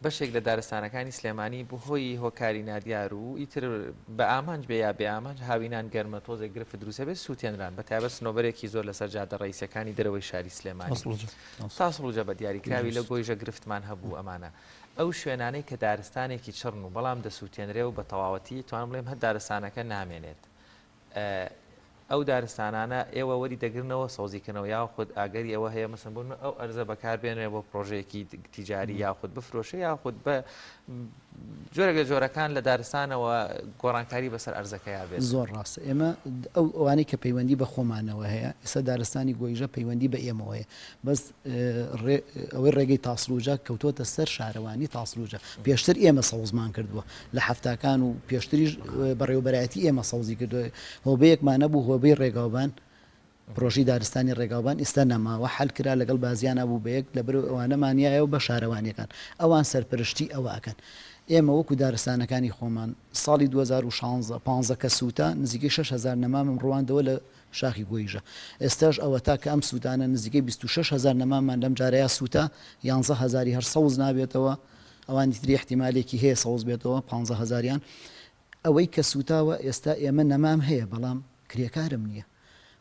[SPEAKER 2] بەشێک لە دارستانەکانی سلێمانی بەهۆی هۆکاری نادیار و ئیتر بە ئامانج بێ یا بێ ئامانج هاوینان گەرمە تۆزێک گرفت دروستە بێت سووتێنران بە تایبەت سنۆبەرێکی زۆر لەسەر جادە ڕئیسەکانی دەرەوەی شاری سلێمانی تاسڵوجە بە دیاریکراوی لە گۆیژە گرفتمان هەبوو ئەمانە ئەو شوێنانەی کە دارستانێکی چڕن و بەڵام دەسووتێنرێ و بە تەواوەتی توانم بڵێم هەر دارستانەکە نامێنێت ئەو دارستانانە ئێوە وەری دەگرنەوە سەوزیکردنەوە یاخود ئاگەری ئەوە هەیە مەسن بوون ئەو ئەرزە بەکاربێنێ بۆ پرۆژەیەکی تیجاری یاخود بفرۆشە یاخود بە جۆرەگە جۆرەکان لە دارستانەوە گۆڕانکاری بەسەر ئەرزەکەیا بێت
[SPEAKER 12] زۆر ڕاستە ئێمە ئەو ئەوانەی کە پەیوەندی بە خۆمانەوە هەیە ئێستا دارستانی گۆیژە پەیوەندی بە ئێمەوەیە بەس ئەوەی ڕێگەی تاسڵوجە کەوتۆتە سەر شارەوانی تاسڵوجە پێشتر ئێمە سەوزمان کردووە لە هەفتاکان و پێشتریش بەڕێوەبەرایەتی ئێمە سەوزی کردووە هۆبەیەکمان نەبوو هۆبەی ڕێگاوبان پرۆژی دارستانی ڕێگاوبان ئێستا نەماوە حەل کرا لەگەڵ بازیانە بوو بەیەک لەبەر ئەوانەمانایە بە شارەوانیەکان ئەوان سەرپەرشتی ئەوەکەن ئێمە وەکو دارستانەکانی خۆمان ساڵی 2015 کە سووتە نزیکەی 6,000 نەمامم ڕوانەوە لە شاخی گۆیژە ئێستاش ئەوە تا کە ئەم سووتانە نزیکەی 26,000 نەمامان لەم جارەیە سووتە 11,000 هەر سەوز نابێتەوە ئەوان دیتری احتیمالێکی هەیە سەوز بێتەوە 15,000یان ئەوەی کە سووتاوە ئێستا ئێمە نەمام هەیە بەڵام کرێکارم نییە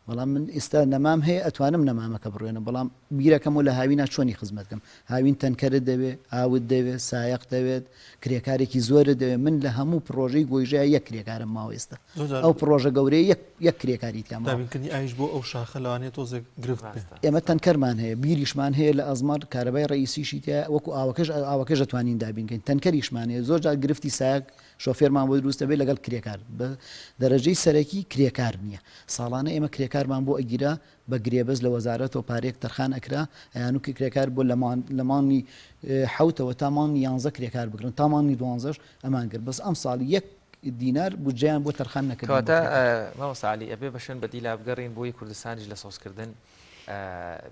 [SPEAKER 12] بەڵام من ئێستا نەمام هەیە ئەتوانم نەمامەکە بڕوێنە بەڵام بیرەکەم و لە هاوینا چۆنی خزمەتکەم هاوین تەنکەرت دەوێت ئاوت دەوێت سایق دەوێت کرێکارێکی زۆرە دەوێت من لە هەموو پرۆژەی گۆیژای یەک کرێکارم ماوە ئێستا ئەو پرۆژە گەورەی یەک کرێکاریتیان
[SPEAKER 1] دابینکردنی ئایش بۆ ئەو شاخە لەوانێت تۆزێک گرفت
[SPEAKER 12] ئێمە تەنکەرمان هەیە بیریشمان هەیە لە ئەزمار کارەبای ڕئیسیشی تیا وەکو ئاوەکەش دەتوانین دابینکەین تەنکەریشمان هەیە زۆر جار گرفتی سایق شۆفێرمان بۆ دروستە بێت لەگەڵ کرێکار بە دەرەجەی سەرەکی کرێکار نییە ساڵانە ئێمە کرێکارمان بۆ ئەگیرا بە گرێبەز لە وەزارەتەوە پارێک تەرخان ئەکرا ئەیان و کرێکار بۆ لەمانی حوتەوە تامانی 11 کرێکار بگرن تامانی 12 ئەمان کرد بەس ئەم ساڵی 1 دینار بودجیان بۆ تەرخان نەکردن
[SPEAKER 2] ماوەسالی ئەبێ بەشن بەدی لا بگەڕین بۆی کوردستانیش لە سۆزکردن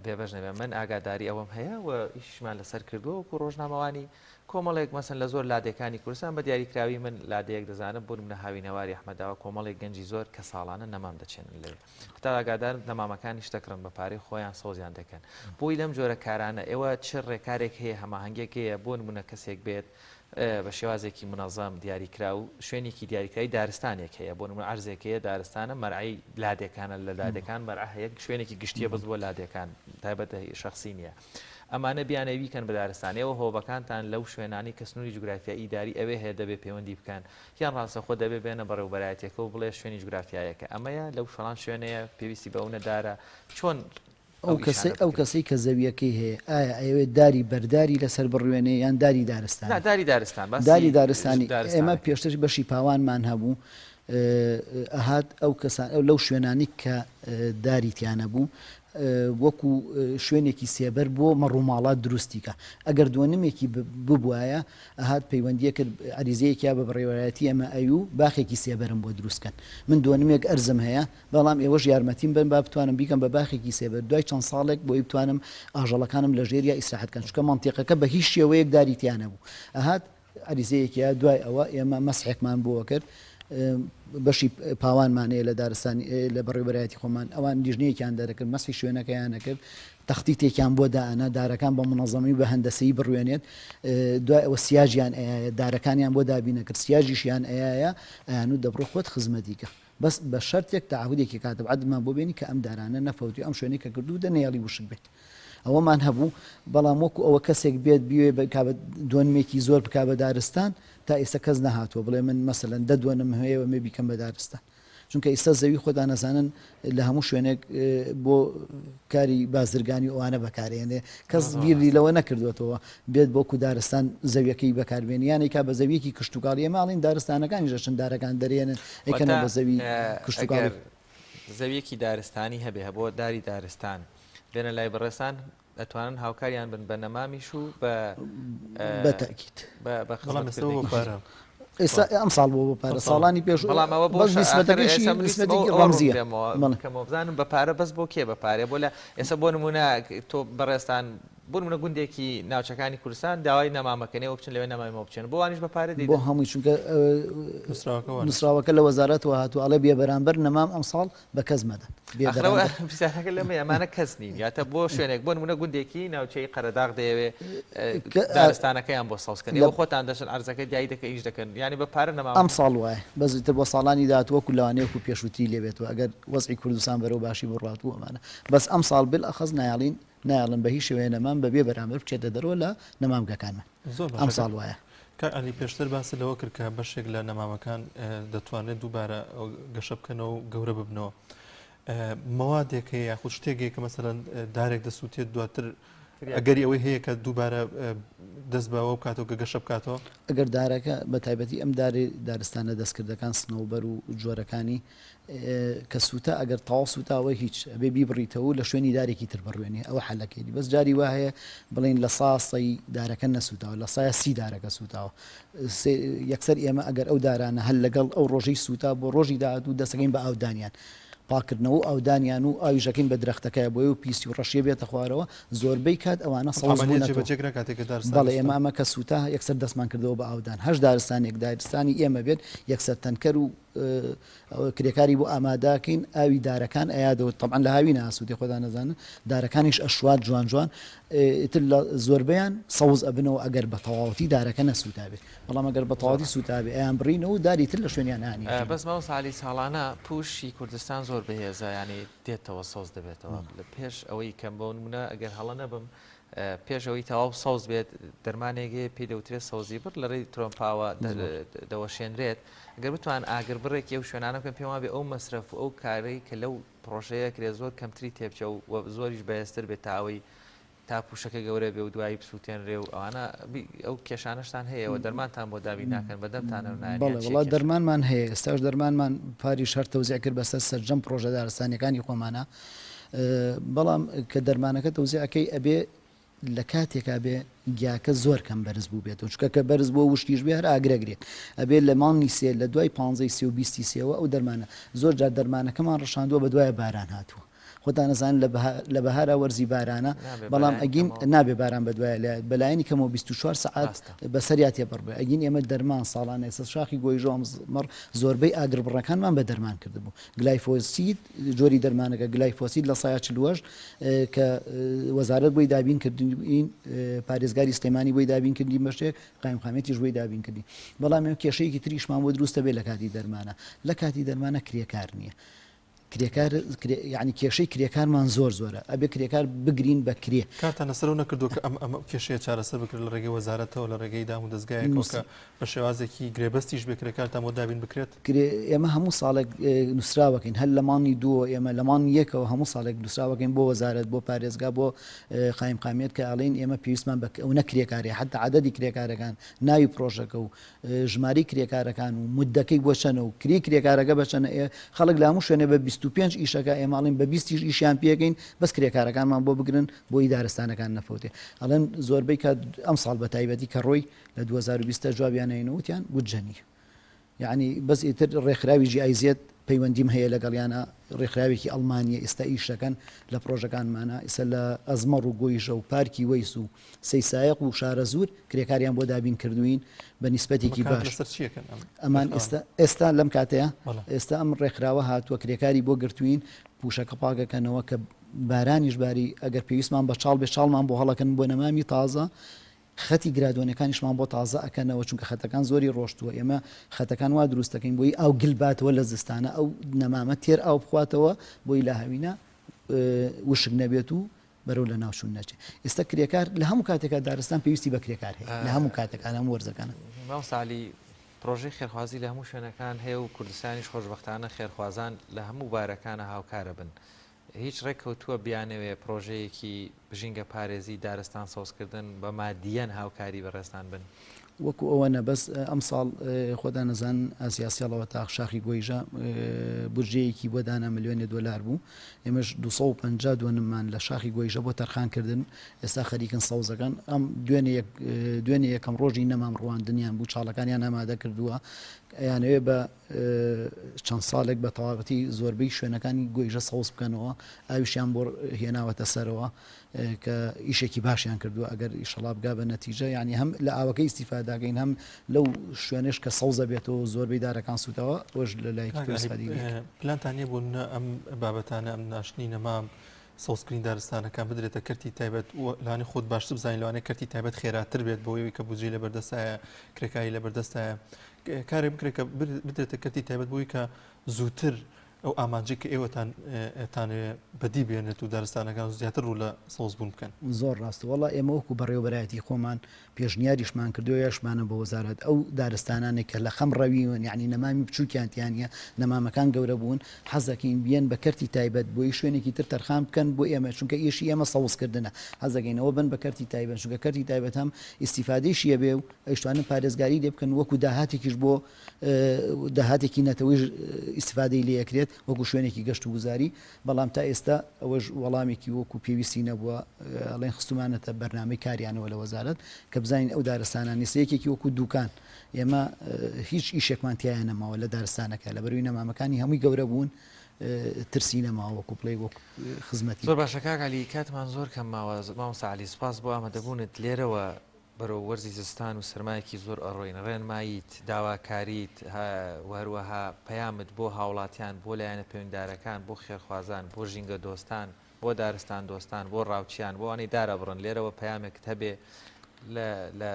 [SPEAKER 2] بێبەش نەبێ من ئاگاداری ئەوەم هەیە و ئیشمان لەسەر کردووە وەکو ڕۆژنامەوانی کۆمەڵێک مەسن لە زۆر لادەکانی کوردستان بە دیاریکراوی من لادەیەک دەزانم بۆ منە هاوینەواری ئەحمەداوە کۆمەڵێک گەنجی زۆر کە ساڵانە نەمام دەچێنن لێ هەتا ئاگادار نەمامەکانی شتەکڕن بە پارەی خۆیان سۆزیان دەکەن بۆی لەم جۆرە کارانە ئێوە چ ڕێکارێک هەیە هەماهەنگێک هەیە بۆ نمونە کەسێک بێت بە شێوازێکی منەظەم دیاریکرا و شوێنێکی دیاریکرایی دارستانێک هەیە بۆ نمونە عەرزێک هەیە دارستانە مەرعی لادێکانە لە لادەکان مەرع هەیە شوێنێکی گشتیە بەس بۆ لادەکان تایبەتە شەخسی نییە ئەمانە بیانەوی کەن بە دارستانەوە هۆبەکانتان لەو شوێنانی کە سنووری جوگرافیایی داری ئەوێ هەیە دەبێت پەیوەندی بکەن یان ڕاستەخۆ دەبێ بێنە بەڕێوەبەرایەتێکە و بڵێ شوێنی جوگرافیایەکە ئەمەیە لەو فڵان شوێنەیە پێویستی بە ئەو نەدارە چۆن
[SPEAKER 12] ئەو کەسەی کە زەویەکەی هەیە ئایا ئەوێت داری بەرداری لەسەر بڕوێنێ یان داری دارستان
[SPEAKER 2] داری دارستان
[SPEAKER 12] داری دارستانی ئێمە پێشتر بەشی پاوانمان هەبوو ئەهات ئەو کەسان لەو شوێنانی کە داریتیانە بوو وەکو شوێنێکی سێبەر بۆ مەڕووماڵات دروستیکە ئەگەر دووەنمێکی ببوایە ئەهات پەیوەندیە کرد عریزەیەکیا بە بڕێوەتی ئەمە ئەو باخێکی سێبەرم بۆ دروستکەن من دووەنمێک ئەرزم هەیە بەڵام ئێوەش یارمەتیم بن با بتوانم بیکەم بە باخێکی سێبەر دوای چەند ساڵێک بۆی بتوانم ئاژەڵەکانم لە ژێریا ئیسراحەتکەن چکە مانتیقەکە بە هیچ شێوەیەک داریتیانە بوو ئەهات عریزەیەکیا دوای ئەوە ئێمە مەسحێکمان بۆ کرد بەشی پاوانمانەیە لە دارستانی لە بەڕێوەبەرایەتی خۆمان ئەوان دیژنەیەکیان دەرەکرد مەسی شوێنەکەیان نەکرد تەختیتێکیان بۆ دانا دارەکان بە منەظەمی بە هەندەسەیی بڕوێنێت دوای ئەوە سیاژیان ئەیە دارەکانیان بۆ دابینەکرد سیاژیشیان ئەیە ئەیان و دەبڕۆ خۆت خزمەتیکە بەس بە شەرتێک تەعهودێکی کاتە عەدمان بۆ بێنی کە ئەم دارانە نەفەوتی ئەم شوێنەی کە کردو دەنێڵی وشک بێت ئەوەمان هەبوو بەڵام وەکو ئەوە کەسێک بێت بیوێ دووەنمێکی زۆر بک بە دارستان تا ئێستا کەس نەهاتووە بڵێ من مەسەلەن دووەنم هەیەوە مێ بیکەم بە دارستان چونکە ئێستا زەوی خۆدا نەزانن لە هەموو شوێنێک بۆ کاری بازرگانی ئەوانە بەکارێنێ کەس بیری لەوە نەکردوێتەوە بێت بۆکو دارستان زەویەکەی بەکاربێنیانێکا بە زەویەکی کشتتوکاڵی ماڵین دارستانەکانی ژەشن دارەکان دەرێنن ئەیکەنە بە زەوی کشتتوکاڵ
[SPEAKER 2] زەویەکی دارستانی هەبێ بۆ داری دارستان بێنە لای بەڕێسان ئەتوانن هاوکاریان بن بە نەمامیش و
[SPEAKER 12] بەتاکیت
[SPEAKER 2] ئێستا
[SPEAKER 12] ئەم ساڵ بۆ پارە ساڵانی پێش
[SPEAKER 2] بەڵامەوە بۆ ڕەمزیە کەمەبزانم بە پارە بەس بۆ کێ بە پارێ بۆ لە ئێستا بۆ نمونە تۆ بەڕێستان بۆ نمونە گوندێکی ناوچەکانی کوردستان داوای نەمامەکەنێ و بچن لەوێ نەمامەوە بچێن بۆ وانیش بە پارە
[SPEAKER 12] بۆ هەمووی چونکە نووسراوەکە لە وەزارەتەوە هاتووە ئەڵێ بێ بەرامبەر نەمام ئەم ساڵ بە کەس مەدەن
[SPEAKER 2] پرسیارەکە لەمە ئەمانە کەس نین یاتە بۆ شوێنێک بۆ نمونە گوندێکی ناوچەی قەرەداغ دەیەوێ دارستانەکەیان بۆ ساوسکەن ئەوە خۆتان دەچن عەرزەکە دیایی دەکە ئیش دەکەن یعنی بە پارە نەمام
[SPEAKER 12] ئەم ساڵ وایە بەزتر بۆ ساڵانی داهاتوە لەوانەیەکو پێشووتی لێبێتەوە ئەگەر وەزعی کوردستان بەرەو باشی بڕاتوە ئەمانە بەس ئەم ساڵ بالئەخەز نایڵن بە هیچ شوێنە نەمام بەبێ بەرامبەر بچێتە دەرەوە لە نەمامگەکانمان ئەم ساڵ وایە
[SPEAKER 1] ئەلی پێشتر باسی لەوە کرد کە بەشێک لە نەمامەکان دەتوانێت دووبارە گەشە بکەنەوە و گەورە ببنەوە مەوادێک هەیە یاخود شتێکێک کە مەسەلەن دارێک دەسووتێت دواتر ئەگەری ئەوەی هەیە کە دووبارە دەست بەوە بکاتەوە کە گەشە بکاتەوە
[SPEAKER 12] ئەگەر دارەکە بە تایبەتی ئەم دارستانە دەستکردەکان سنەوبەر و جۆرەکانی کە سووتە ئەگەر تاوا سووتاوە هیچ ئەبێ بیبڕیتەوە لە شوێنی دارێکی تر بڕوێنێ ئەوە حەلەکەی بەس جاری وایە بڵین لە ساسەی دارەکە نەسووتاوە لە سایە سی دارەکە سووتاوە یەکسەر ئێمە ئەگەر ئەو دارانە هەل لەگەڵ ئەو ڕۆژەی سووتا بۆ ڕۆژی داهاتوو دەسەکەین بە ئاودانیان پاکردنەوە ئاودانیان و ئاویژەکەین بە درەختەکە بۆی و پیسی و ڕەشیە بێتە خوارەوە زۆربەی کات ئەوانە بەڵێ ئێمە ئەمە کە سووتا یەکسەر دەستمان کردەوە بە ئاودان هەش دارستانێک دارستانی ئێمە بێت یەکسەر تەنکەر و کرێکاری بۆ ئاماداکەین ئاوی دارەکان ئەیادەوە طبعا لە هاوی ناسوودی خۆدا نەزانن دارەکانیش ئەشوات جوان جوان ئیتر لە زۆربیان سەوز ئەبنەوە ئەگەر بە تەواوەتی دارەکە نەسووتابێ بەڵام ئەگەر بە تەواوەتی سووتابێ ئەیان بڕینەوە داری تر لە شوێنیان هانی
[SPEAKER 2] بەس ماوە ساڵی ساڵانە پوشی کوردستان زۆر بەهێزە ینی دێتەوە سەوز دەبێتەوە لە پێش ئەوەی کەم بۆ نمونە ئەگەر هەڵە نەبم پێش ئەوەی تەواو سەوز بێت دەرمانێکی پێی دەوترێت سەوزی بڕ لە ڕێی ترۆمپاوە دەوەشێنرێت ئەگەر بتوان ئاگر بڕێکی ئەو شوێنانە بکەن پێم وابێ ئەو مەسرف و ئەو کارەی کە لەو پرۆژەیە کرێ زۆر کەمتری تێبچە و زۆریش بەهێزتر بێت تاوەی تا پوشەکە گەورە بێ و دوایی بسووتێنرێ و ئەوانە ئەو کێشانشتان هەیەەوە دەرمانتان بۆ دابی ناکەن بەدەمتانە
[SPEAKER 12] وڵات دەرمانمان هەیە ئێستاش دەرمانمان پاری شەر تەوزیع کرد بەسەر سەرجەم پرۆژە دارستانیەکانی خۆمانە بەڵام کە دەرمانەکە تەوزیعەکەی ئەبێ لە کاتێکا بێ گیاکە زۆر کەم بەرز بوو بێتەوە چکە کە بەرز بۆ وشتیش بێ هەر ئاگرەگرێت ئەبێ لە مانگی سێ لە دوای 15 و 20 سێەوە ئەو دەرمانە زۆر جار دەرمانەکەمان ڕەشاندووە بە دوایە باران هاتووە خۆتان نەزانن لە بەهارە وەرزی بارانە بەڵام ئەگین نابێ باران بە دوایە لە بەلایەنی کەمەوە 24 سعات بەسەریاتێ بڕبێ ئەگین ئێمە دەرمان ساڵانە ئێستا شاخی گۆیژۆمڕ زۆربەی ئاگربڕەکانمان بە دەرمان کردبوو گلایفۆسید جۆری دەرمانەکە گلایفۆسید لە سایە چلوەژ کە وەزارەت بۆی دابین کردین پارێزگاری سلێمانی بۆی دابین کردی بەشێک قایمقامێتیش بۆی دابین کردی بەڵام ئێمە کێشەیەکی تریشمان بۆ دروستە بێ لە کاتی دەرمانە لە کاتی دەرمانە کرێکار نییە ینی کێشەی کرێکارمان زۆر زۆرە ئەبێ کرێکار بگرین بە کرێ
[SPEAKER 1] کاتانە سەر نەکردو کە ئەم کێشەیە چارەسەر بکرد لە ڕێگەی وەزارەتەوە لە ڕێگەی دام و دەستگایەکە بە شێوازێکی گرێبەستیش بێ کرێکارتان بۆ دابین بکرێت
[SPEAKER 12] ئێمە هەموو ساڵێک نووسراوەکەین هەر لەمانی دووە ئێمە لەمان یەکەوە هەموو ساڵێک نووسراوەکەین بۆ وەزارەت بۆ پارێزگا بۆ قایمقامێت کە ئەڵێن ئێمە پێویستمان بە ئەو نەکرێکاری حتا عەدەدی کرێکارەکان ناوی پرۆژەکە و ژماری کرێکارەکان و مودەکەی بۆ چەنە و کرێکارەکە بە چەنە خەڵک لە هەموو شوێنێ بە 25 ئیشەکە ئێماڵین بە 20 ئیشیان پێکەین بەس کرێکارەکانمان بۆ بگرن بۆ ئیدارستانەکان نەفەوتێ ئەڵێن زۆربەی کات ئەم ساڵ بە تایبەتی کە ڕۆی لە 2020 جوابیانەوتیان بودجەنی یعنی بەس ئیتر ڕێکخراوی GIZ پەیوەندیم هەیە لەگەڵیانە ڕێکخراوێکی ئەڵمانیە ئێستا ئیشەکەن لە پرۆژەکانمانە ئێستا لە ئەزمەڕ و گۆیژە و پارکی وەیس و سەیسایق و شارە زور کرێکاریان بۆ دابین کردوین بە نیسبەتێکی باش ئەمان ئێستا لەم کاتەیە ئێستا ئەم ڕێکخراوە هاتووە کرێکاری بۆ گرتوین پوشەکە پاکەکەنەوە کە بارانیش باری ئەگەر پێویستمان بە چاڵ بێ چاڵمان بۆ هەڵەکەن بۆ نەمامی تازە خەتی گرادۆنەکانیشمان بۆ تازە ئەکەنەوە چونکە خەتەکان زۆری ڕۆشتووە ئێمە خەتەکان وا دروستەکەین بۆی ئەو گلباتەوە لە زستانە ئەو نەمامە تێر ئاو بخواتەوە بۆی لە هەوینە وشک نەبێت و بەرەو لە ناوچوون نەچێت ئێستا کرێکار لە هەموو کاتێکا دارستان پێویستی بە کرێکار هەیە لە هەموو کاتەکان هەموو وەرزەکانە
[SPEAKER 2] ماو سالی پرۆژەی خێرخوازی لە هەموو شوێنەکان هەیە و کوردستانیش خۆشبەختانە خێرخوازان لە هەموو بارەکانە هاوکارە بن هیچ ڕێککەوتووە بیانەوێ پرۆژەیەکی بژینگە پارێزی دارستان سۆزکردن بە مادیەن هاوکاری بەڕێستان بن
[SPEAKER 12] وەکو ئەوەنە بەس ئەم ساڵ خۆدا نەزان ئاسیاسیاڵەوە تا شاخی گۆیژە بودجەیەکی بۆ دانا ملیۆنی دۆلار بوو ئێمەش 252 لە شاخی گۆیژە بۆ تەرخانکردن ئێستا خەریکن سەوزەکان ئەم دوێنێ یەکەم ڕۆژی نەمام ڕواندنیان بوو چاڵەکانیان ئامادە کردووە ئەیانەوێ بە چەند ساڵێک بە تەواوەتی زۆربەی شوێنەکانی گۆیژە سەوز بکەنەوە ئاویشیان بۆ هێناوەتە سەرەوە کە ئیشێکی باشیان کردووە ئەگەر ئیشەڵا بگا بە نەتیجە یعنی هەم لە ئاوەکەی ئیستیفاداگەین هەم لەو شوێنش کە سەوزە بێتەوە زۆربەی دارەکان سوتەوە ئەوش لە لای
[SPEAKER 1] پلانتانە بوون ئەم بابەتانە ئەم ناشتنی نەمام سەوزکردنی دارستانەکان بدرێتە کەرتی تایبەت لەوانەیە خۆت باشتر بزانین لەوانەیە کەرتی تایبەت خێراتر بێت بۆ ئەوەی کە بودجێ لە بەردەستایە کرێکاری لە بەردەستایە کارێ بکرێت کە بدرێتە کەرتی تایبەت بۆی کە زووتر ئەو ئامانجی کە ئێوەتانێ بەدی بێنێت و دارستانەکان زیاتر ڕوو لە سەوز بوون بکەن
[SPEAKER 12] زۆر ڕاستە وەڵا ئێمە وەکو بەڕێوەبەرایەتی خۆمان پێشنیاریشمان کردو یاشمانە بە وەزارەت ئەو دارستانانێک کە لە خەم ڕەویون یعنی نەمامی بچووکیانتیانە نەمامەکان گەورە بوون حەزەکەین بیان بە کەرتی تایبەت بۆی شوێنێکی تر تەرخان بکەن بۆ ئێمە چونکە ئێشی ئێمە سەوزکردنە حەزەکەینەوە بن بە کەرتی تایبەت چونکە کەرتی تایبەت هەم ئیستیفادەیشیە بێ و ئەیشتوانن پارێزگاری لێ بکەن وەکو داهاتێکیش بۆ داهاتێکی نەتەوەی ئیستیفادەی لێ یەکرێت وەکو شوێنێکی گەشت و گوزاری بەڵام تا ئێستا ئەوەش وەڵامێکی وەکو پێویستی نەبووە ئەڵێن خستومانەتە بەرنامەی کاریانەوە لە وەزارەت کە بزانین ئەو دارستانان نیسەیەکێکی وەکو دوکان ئێمە هیچ ئیشێکمان تیایە نەماوە لە دارستانەکە لە بەروی نەمامەکانی هەمووی گەورە بوون ترسی نەماوە وەکو بڵێ وەکو خزمەتی
[SPEAKER 2] زۆر باشە کاکالی کاتمان زۆر کەم ماوە ماوە ساعلی سپاس بۆ ئامادەبوونت لێرەوە بەرەو وەرزی زستان و سرمایەکی زۆر ئەڕۆین ڕێنماییت داواکاریت وهروەها پەیامت بۆ هاوڵاتیان بۆ لایەنە پەیوەنددارەکان بۆ خێرخوازان بۆ ژینگە دۆستان بۆ دارستان دۆستان بۆ ڕاوچیان بۆ ئەوانەی دارە بڕن لێرەوە پەیامێکت هەبێ لە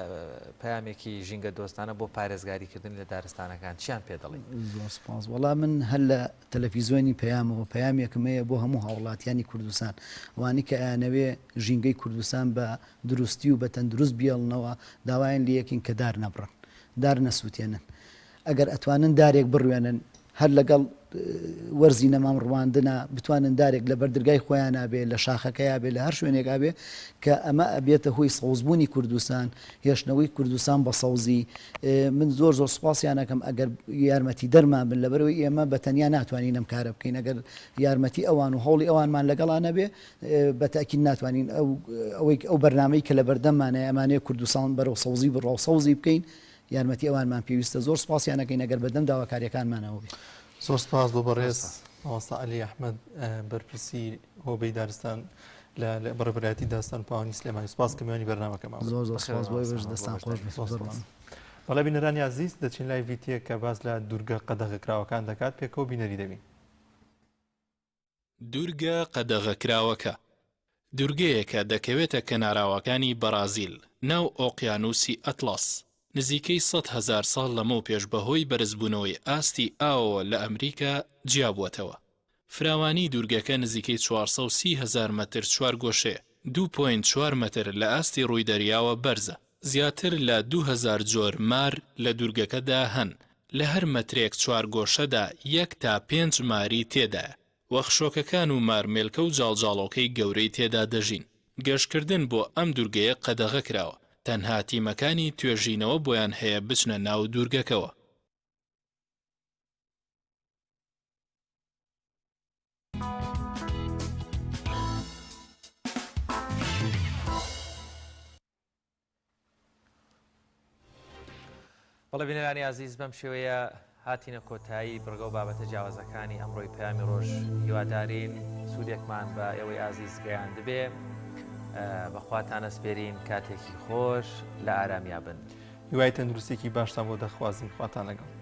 [SPEAKER 2] پەیامێکی ژینگە دۆستانە بۆ پارێزگاریکردن لە دارستانەکان چیان پێ دەڵێن؟
[SPEAKER 12] زۆر سپاس. وەڵام من هەر لە تەلەڤیزیۆنی پەیامەوە پەیامێکمەیە بۆ هەموو هاوڵاتیانی کوردستان وانی کە ئەیانەوێ ژینگەی کوردستان بە دروستی و بە تەندروست بیاڵنەوە داوایان لە یەکین کە دار نەبڕن دار نەسووتێنن ئەگەر ئەتوانن دارێک بڕوێنن هەر لەگەڵ وەرزی نەمام ڕوانندنە بتوانن دارێک لە بەردرگای خۆیان نابێ لە شاخەکەیا بێ لە هەر شوێنێک بێ کە ئەمە ئەبێتە هۆی سەوزبوونی کوردستان هێشتنەوەی کوردستان بە سەوزی من زۆر سوپاسیانەکەم ئەگەر یارمەتی دەرمان بن لەبەرەوەی ئێمە بە تەنیا ناتوانین ئەم کارە بکەین ئەگەر یارمەتی ئەوان و هەوڵی ئەوانمان لەگەڵانە بێ بەتاکید ناتوانین ئەو بەرنامەی کە لە بەردەممانە ئەمانەیە کوردستان بەرەو سەوزی بڕاو سەوزی بکەین یارمەتی ئەوانمان پێویستە زۆر سوپاسیانەکەین ئەگەر بەدەم داواکاریەکانمانەوە بێت.
[SPEAKER 1] زۆر سپاس بۆ بەڕێز مامۆستا عەلی ئەحمەد بەرپرسی هۆبەی دارستان لە بەڕێوەبەرایەتی داستان پاوانی سلێمانی سپاس کە میوانی بەرنامەکەمان
[SPEAKER 12] زۆر سپاس بۆی بەش دەستان خۆش بێت.
[SPEAKER 1] بەڵێ بینەرانی عەزیز دەچین لای ڤیدیۆیەک کە باس لە دوورگە قەدەغەکراوەکان دەکات پێکەوە بینەری دەبین.
[SPEAKER 4] دوورگە قەدەغەکراوەکە دوورگەیەکە دەکەوێتە کەناراوەکانی بەرازیل ناو ئۆقیانوسی ئەتڵاس نزیکەی 100,000 ساڵ لەمەو پێش بەهۆی بەرزبوونەوەی ئاستی ئاوەوە لە ئەمریکا جیابووەتەوە. فراوانی دوورگەکە نزیکەی 430,000 مەتر چوارگۆشەیە 2.4 مەتر لە ئاستی ڕووی دەریاوە بەرزە. زیاتر لە 2000 جۆر مار لە دوورگەکەدا هەن لە هەر مەترێک چوارگۆشەدا 1 تا 5 ماری تێدایە. وەخشۆکەکان و مارمێلکە و جاڵجاڵۆکەی گەورەی تێدا دەژین. گەشتکردن بۆ ئەم دوورگەیە قەدەغە کراوە. تەنها تیمەکانی توێژینەوە بۆیان هەیە بچنە ناو دوورگەکەوە.
[SPEAKER 2] بەڵێ بینەرانی عەزیز بەم شێوەیە هاتینە کۆتایی بڕگە و بابەتە جیاوازەکانی ئەمڕۆی پەیامی ڕۆژ هیوادارین سوودێکمان بە ئێوەی عەزیز گەیان دەبێ بەخواتانە سپێرین کاتێکی خۆش لە ئارامیا بن.
[SPEAKER 1] هیوای تەندروستێکی باشتان بۆ دەخوازین خواتان لەگەڵ.